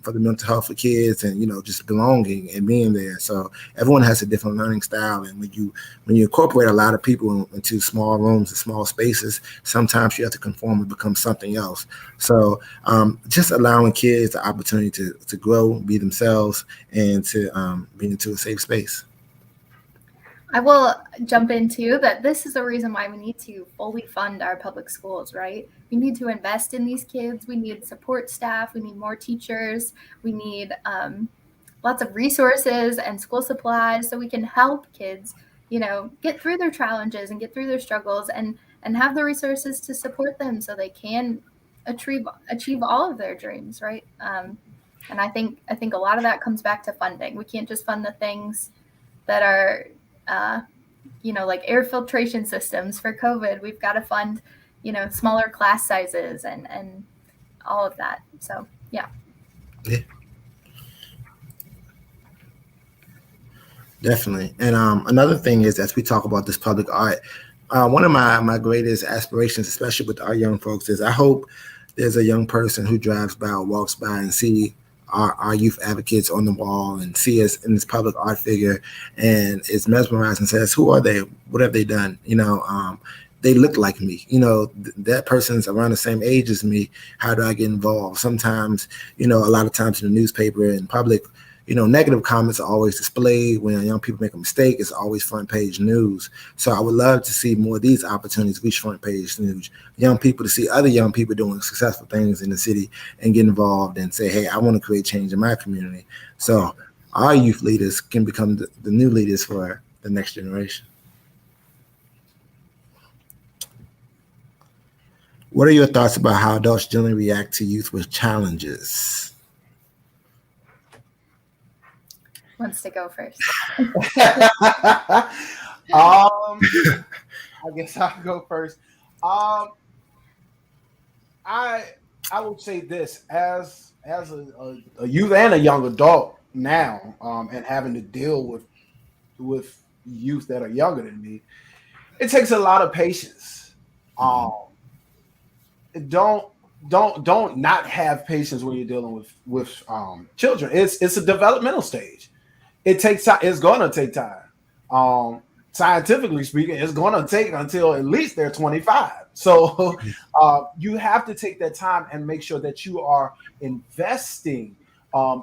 for the mental health of kids, and just belonging and being there. So everyone has a different learning style, and when you incorporate a lot of people into small rooms and small spaces, sometimes you have to conform and become something else. So just allowing kids the opportunity to grow, be themselves, and to be into a safe space. I will jump into that. This is the reason why we need to fully fund our public schools, right? We need to invest in these kids. We need support staff. We need more teachers. We need lots of resources and school supplies so we can help kids, get through their challenges and get through their struggles, and have the resources to support them so they can achieve all of their dreams, right? And I think a lot of that comes back to funding. We can't just fund the things that are like air filtration systems for COVID. We've got to fund, smaller class sizes and all of that. So, yeah. Definitely. And another thing is, as we talk about this public art, one of my greatest aspirations, especially with our young folks, is I hope there's a young person who drives by or walks by and see our youth advocates on the wall and see us in this public art figure and is mesmerized and says, who are they? What have they done? they look like me. That person's around the same age as me. How do I get involved? Sometimes, a lot of times in the newspaper and public, negative comments are always displayed. When young people make a mistake, it's always front page news. So I would love to see more of these opportunities reach front page news. Young people to see other young people doing successful things in the city and get involved and say, hey, I want to create change in my community. So our youth leaders can become the new leaders for the next generation. What are your thoughts about how adults generally react to youth with challenges? Wants to go first? I guess I'll go first. I would say this as a youth and a young adult now, and having to deal with youth that are younger than me, it takes a lot of patience. Don't not have patience when you're dealing with children. It's a developmental stage. It takes time. It's going to take time. Scientifically speaking, it's going to take until at least they're 25. So you have to take that time and make sure that you are investing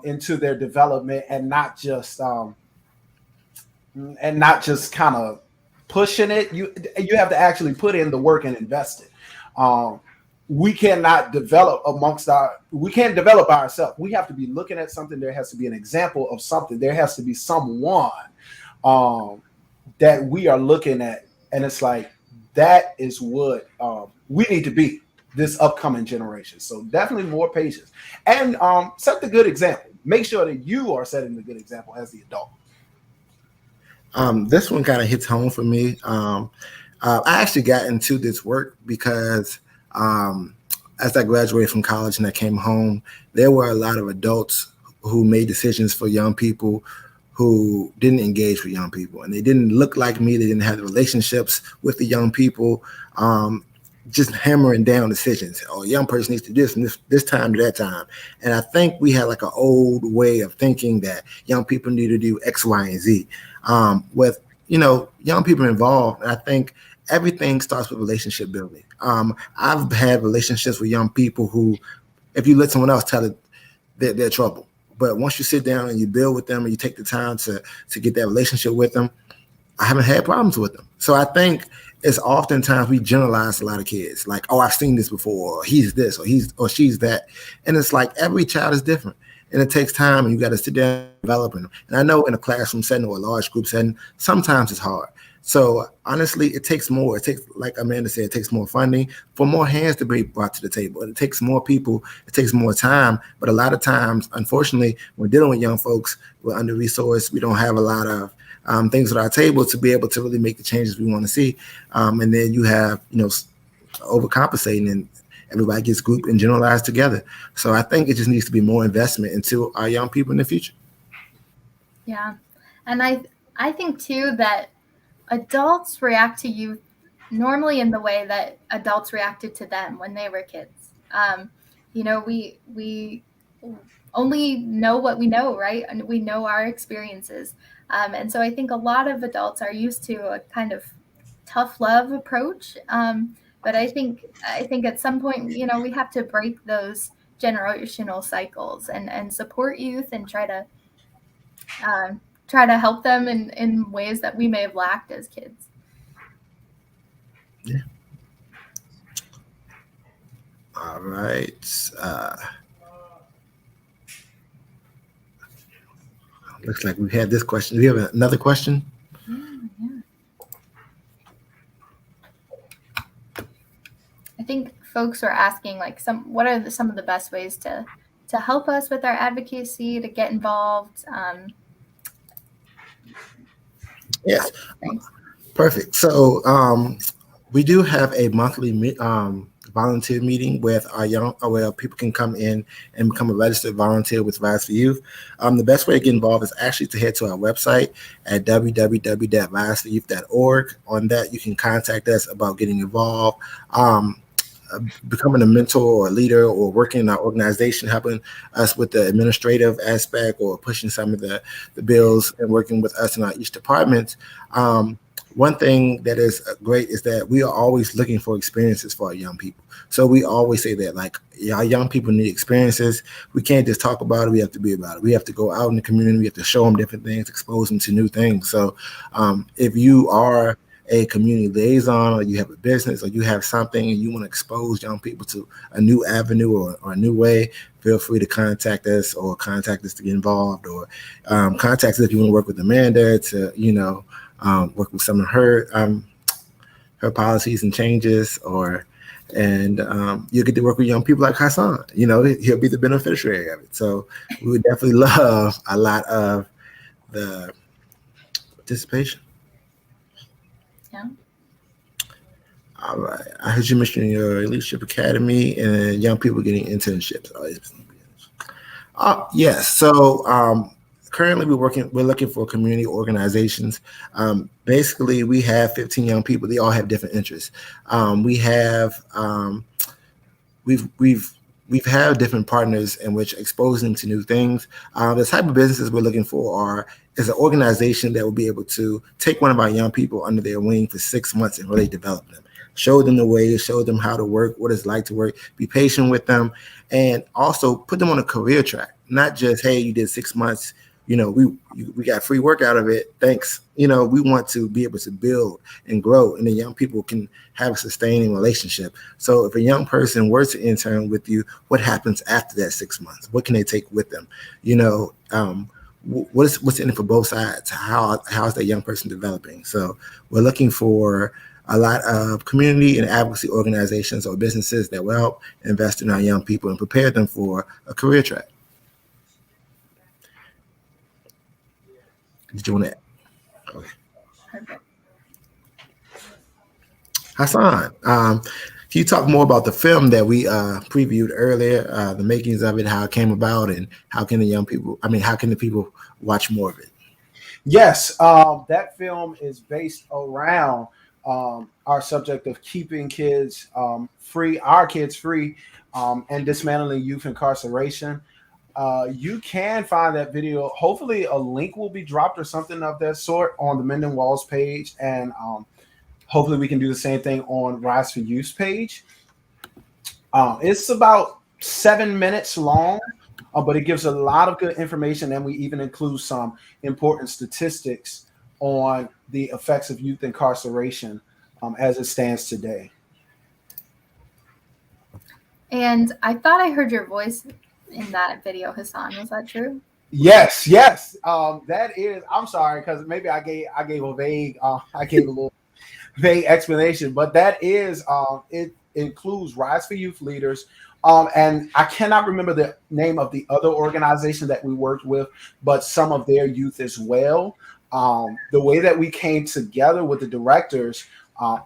into their development and not just kind of pushing it. You have to actually put in the work and invest it. We cannot develop we can't develop ourselves. We have to be looking at something. There has to be an example of something. There has to be someone that we are looking at. And it's like, that is what we need to be, this upcoming generation. So definitely more patience and set the good example. Make sure that you are setting the good example as the adult. This one kind of hits home for me. I actually got into this work because as I graduated from college and I came home, there were a lot of adults who made decisions for young people who didn't engage with young people, and they didn't look like me. They didn't have the relationships with the young people, just hammering down decisions. Oh, a young person needs to do this time to that time. And I think we had like an old way of thinking that young people need to do X, Y, and Z. With young people involved, and I think everything starts with relationship building. I've had relationships with young people who, if you let someone else tell it, they're trouble. But once you sit down and you build with them and you take the time to get that relationship with them, I haven't had problems with them. So I think it's oftentimes we generalize a lot of kids, like, oh, I've seen this before, or he's this, or she's that. And it's like every child is different. And it takes time, and you got to sit down and develop them. And I know in a classroom setting or a large group setting, sometimes it's hard. So honestly, it takes more. It takes, like Amanda said, it takes more funding for more hands to be brought to the table. It takes more people. It takes more time. But a lot of times, unfortunately, when dealing with young folks, we're under-resourced. We don't have a lot of things at our table to be able to really make the changes we want to see. And then you have, overcompensating, and everybody gets grouped and generalized together. So I think it just needs to be more investment into our young people in the future. Yeah. And I think too that adults react to youth normally in the way that adults reacted to them when they were kids. We only know what we know, right? And we know our experiences. And so I think a lot of adults are used to a kind of tough love approach. But I think at some point, we have to break those generational cycles and support youth and try to help them in ways that we may have lacked as kids. Yeah. All right. Looks like we had this question. Do we have another question? Yeah. I think folks were asking what are some of the best ways to help us with our advocacy, to get involved. Yes. Perfect. So we do have a monthly volunteer meeting with where people can come in and become a registered volunteer with Rise for Youth. The best way to get involved is actually to head to our website at www.riseforyouth.org. On that, you can contact us about getting involved, becoming a mentor or a leader, or working in our organization, helping us with the administrative aspect or pushing some of the bills and working with us in our each department. one thing that is great is that we are always looking for experiences for our young people. So we always say that, like, our young people need experiences. We can't just talk about it. We have to be about it. We have to go out in the community. We have to show them different things, expose them to new things. So if you are a community liaison, or you have a business, or you have something and you want to expose young people to a new avenue or a new way, feel free to contact us, or contact us to get involved, or contact us if you want to work with Amanda to, work with some of her policies and changes, and you'll get to work with young people like Hassan. He'll be the beneficiary of it. So we would definitely love a lot of the participation. Yeah. All right. I heard you mentioning your leadership academy and young people getting internships. Yes. So currently we're looking for community organizations. Basically, we have 15 young people. They all have different interests. We've had different partners in which expose them to new things. The type of businesses we're looking for is an organization that will be able to take one of our young people under their wing for 6 months and really develop them. Show them the way, show them how to work, what it's like to work, be patient with them, and also put them on a career track. Not just, hey, you did 6 months, we got free work out of it, thanks. We want to be able to build and grow, and the young people can have a sustaining relationship. So if a young person were to intern with you, what happens after that 6 months? What can they take with them? What's in it for both sides? How is that young person developing? So we're looking for a lot of community and advocacy organizations or businesses that will help invest in our young people and prepare them for a career track. Did you want to? Okay. Perfect. Hassan, can you talk more about the film that we previewed earlier, the makings of it, how it came about, and how can the people watch more of it? Yes, that film is based around our subject of keeping kids free, and dismantling youth incarceration. You can find that video. Hopefully a link will be dropped or something of that sort on the Mending Walls page. And hopefully we can do the same thing on Rise for Youth's page. It's about 7 minutes long, but it gives a lot of good information. And we even include some important statistics on the effects of youth incarceration as it stands today. And I thought I heard your voice in that video, Hassan. Was that true? Yes. That is. I'm sorry, because maybe I gave a little vague explanation, but that is. It includes Rise for Youth Leaders, and I cannot remember the name of the other organization that we worked with, but some of their youth as well. The way that we came together with the directors,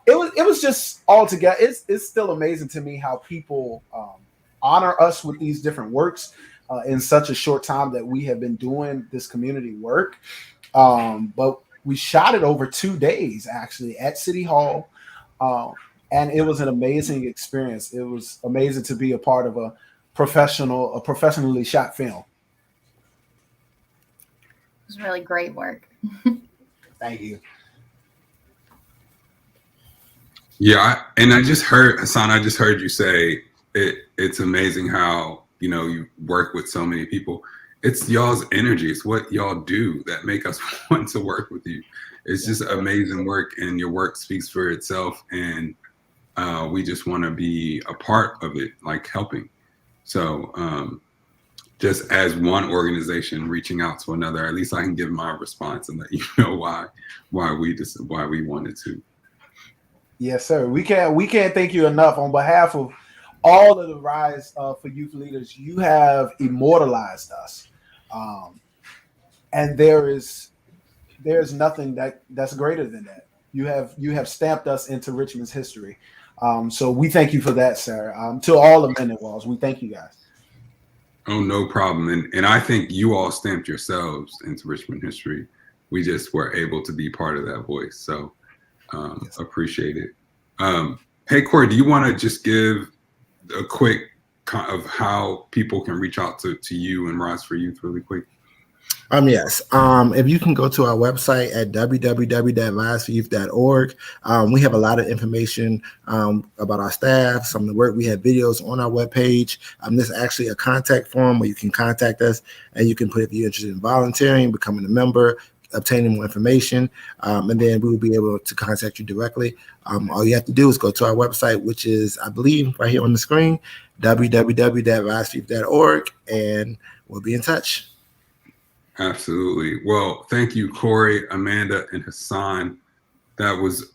it was just all together. It's still amazing to me how people honor us with these different works in such a short time that we have been doing this community work. But we shot it over 2 days actually at City Hall, and it was an amazing experience. It was amazing to be a part of a professionally shot film. It was really great work. Thank you. Yeah, and I just heard, Hassan, you say it's amazing how, you work with so many people. It's y'all's energy. It's what y'all do that make us want to work with you. It's just amazing work, and your work speaks for itself. And we just want to be a part of it, like helping. So just as one organization reaching out to another, at least I can give my response and let you know why we wanted to. Yes, sir. We can't thank you enough on behalf of all of the Rise for Youth Leaders. You have immortalized us, and there's nothing that's greater than that. You have stamped us into Richmond's history. So we thank you for that, sir. To all of Mending Walls, we thank you guys. Oh, no problem. And I think you all stamped yourselves into Richmond history. We just were able to be part of that voice. So appreciate it. Hey, Corey, do you want to just give a quick of how people can reach out to you and Rise for Youth really quick? Yes. If you can go to our website at www.riseforyouth.org, we have a lot of information about our staff, some of the work. We have videos on our webpage. There's actually a contact form where you can contact us, and you can put if you're interested in volunteering, becoming a member, obtaining more information, and then we will be able to contact you directly. All you have to do is go to our website, which is, I believe, right here on the screen, www.riseforyouth.org, and we'll be in touch. Absolutely. Well, thank you, Corey, Amanda, and Hassan. That was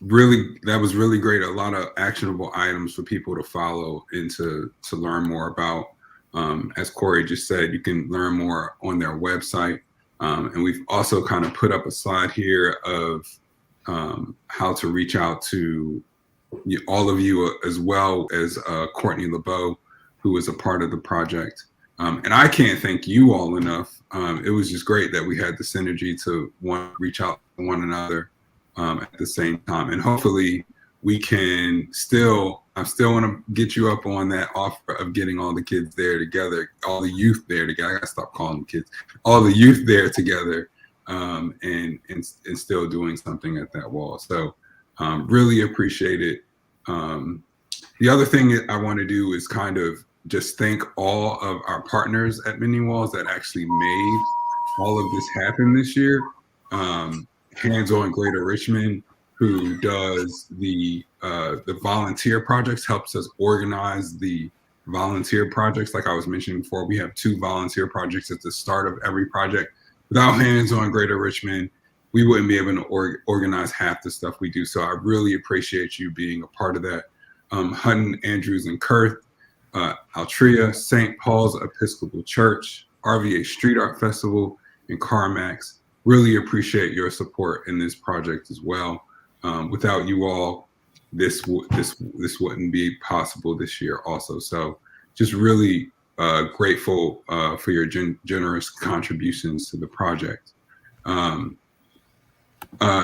really great. A lot of actionable items for people to follow and to learn more about. As Corey just said, you can learn more on their website. And we've also kind of put up a slide here of how to reach out to all of you, as well as Courtney LeBeau, who was a part of the project. And I can't thank you all enough. It was just great that we had the synergy to reach out to one another at the same time. And hopefully we can I still want to get you up on that offer of getting all the kids there together, all the youth there together. I gotta stop calling them kids. All the youth there together, and still doing something at that wall. So really appreciate it. The other thing I want to do is kind of just thank all of our partners at Mending Walls that actually made all of this happen this year. Hands on Greater Richmond, who does the volunteer projects, helps us organize the volunteer projects. Like I was mentioning before, we have 2 volunteer projects at the start of every project. Without Hands on Greater Richmond, we wouldn't be able to organize half the stuff we do. So I really appreciate you being a part of that. Hutton, Andrews, and Kurth, Altria, St. Paul's Episcopal Church, RVA Street Art Festival, and CarMax. Really appreciate your support in this project as well. Without you all, this wouldn't be possible this year also. So just really grateful for your generous contributions to the project.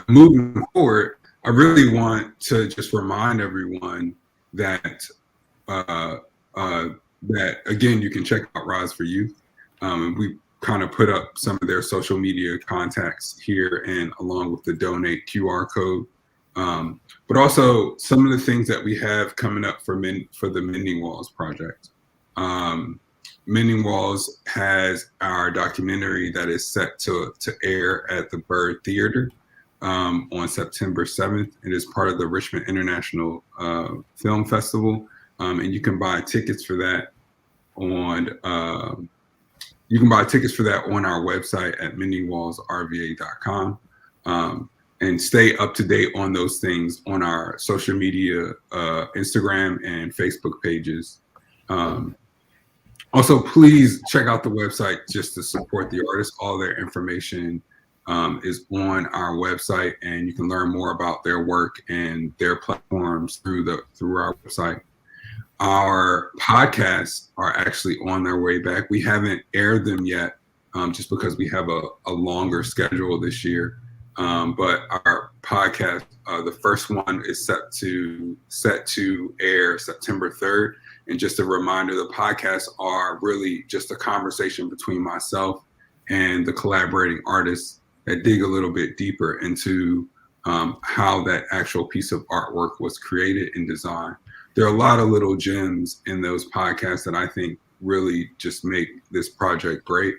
Moving forward, I really want to just remind everyone that that again, you can check out Rise for Youth. We kind of put up some of their social media contacts here, and along with the donate QR code. But also some of the things that we have coming up for the Mending Walls project. Mending Walls has our documentary that is set to air at the Bird Theater on September 7th. It is part of the Richmond International Film Festival, and you can buy tickets for that on our website at mendingwallsrva.com. And stay up to date on those things on our social media, Instagram and Facebook pages. Also, please check out the website just to support the artists. All their information is on our website, and you can learn more about their work and their platforms through our website. Our podcasts are actually on their way back. We haven't aired them yet, just because we have a longer schedule this year. But our podcast, the first one is set to air September 3rd. And just a reminder, the podcasts are really just a conversation between myself and the collaborating artists that dig a little bit deeper into how that actual piece of artwork was created and designed. There are a lot of little gems in those podcasts that I think really just make this project great.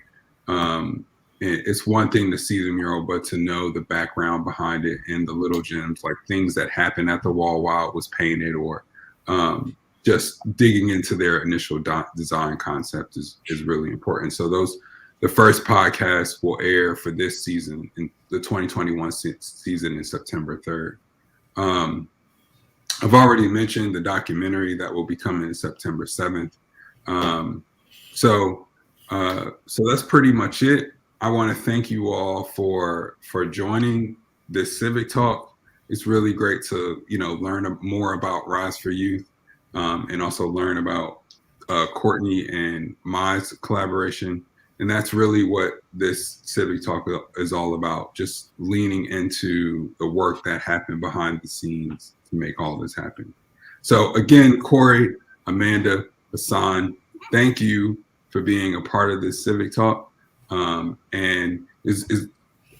It's one thing to see the mural, but to know the background behind it and the little gems, like things that happened at the wall while it was painted, or just digging into their initial design concept is really important. So the first podcast will air for this season, in the 2021 season, in September 3rd. I've already mentioned the documentary that will be coming in September 7th. So that's pretty much it. I want to thank you all for joining this Civic Talk. It's really great to learn more about Rise for Youth, and also learn about Courtney and Mai's collaboration. And that's really what this Civic Talk is all about, just leaning into the work that happened behind the scenes to make all this happen. So again, Corey, Amanda, Hassan, thank you for being a part of this Civic Talk. And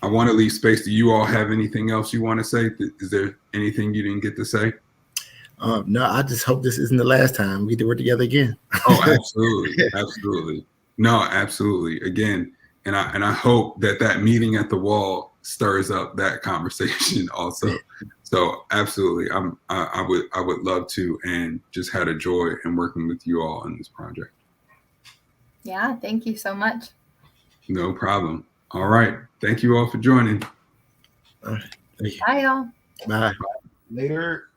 I want to leave space. Do you all have anything else you want to say? Is there anything you didn't get to say? No, I just hope this isn't the last time we get to work together again. Oh, absolutely. Absolutely. No, absolutely. Again, and I hope that meeting at the wall stirs up that conversation also. So absolutely. I would love to, and just had a joy in working with you all on this project. Yeah, thank you so much. No problem. All right. Thank you all for joining. All right. Thank you. Bye, y'all. Bye. Later.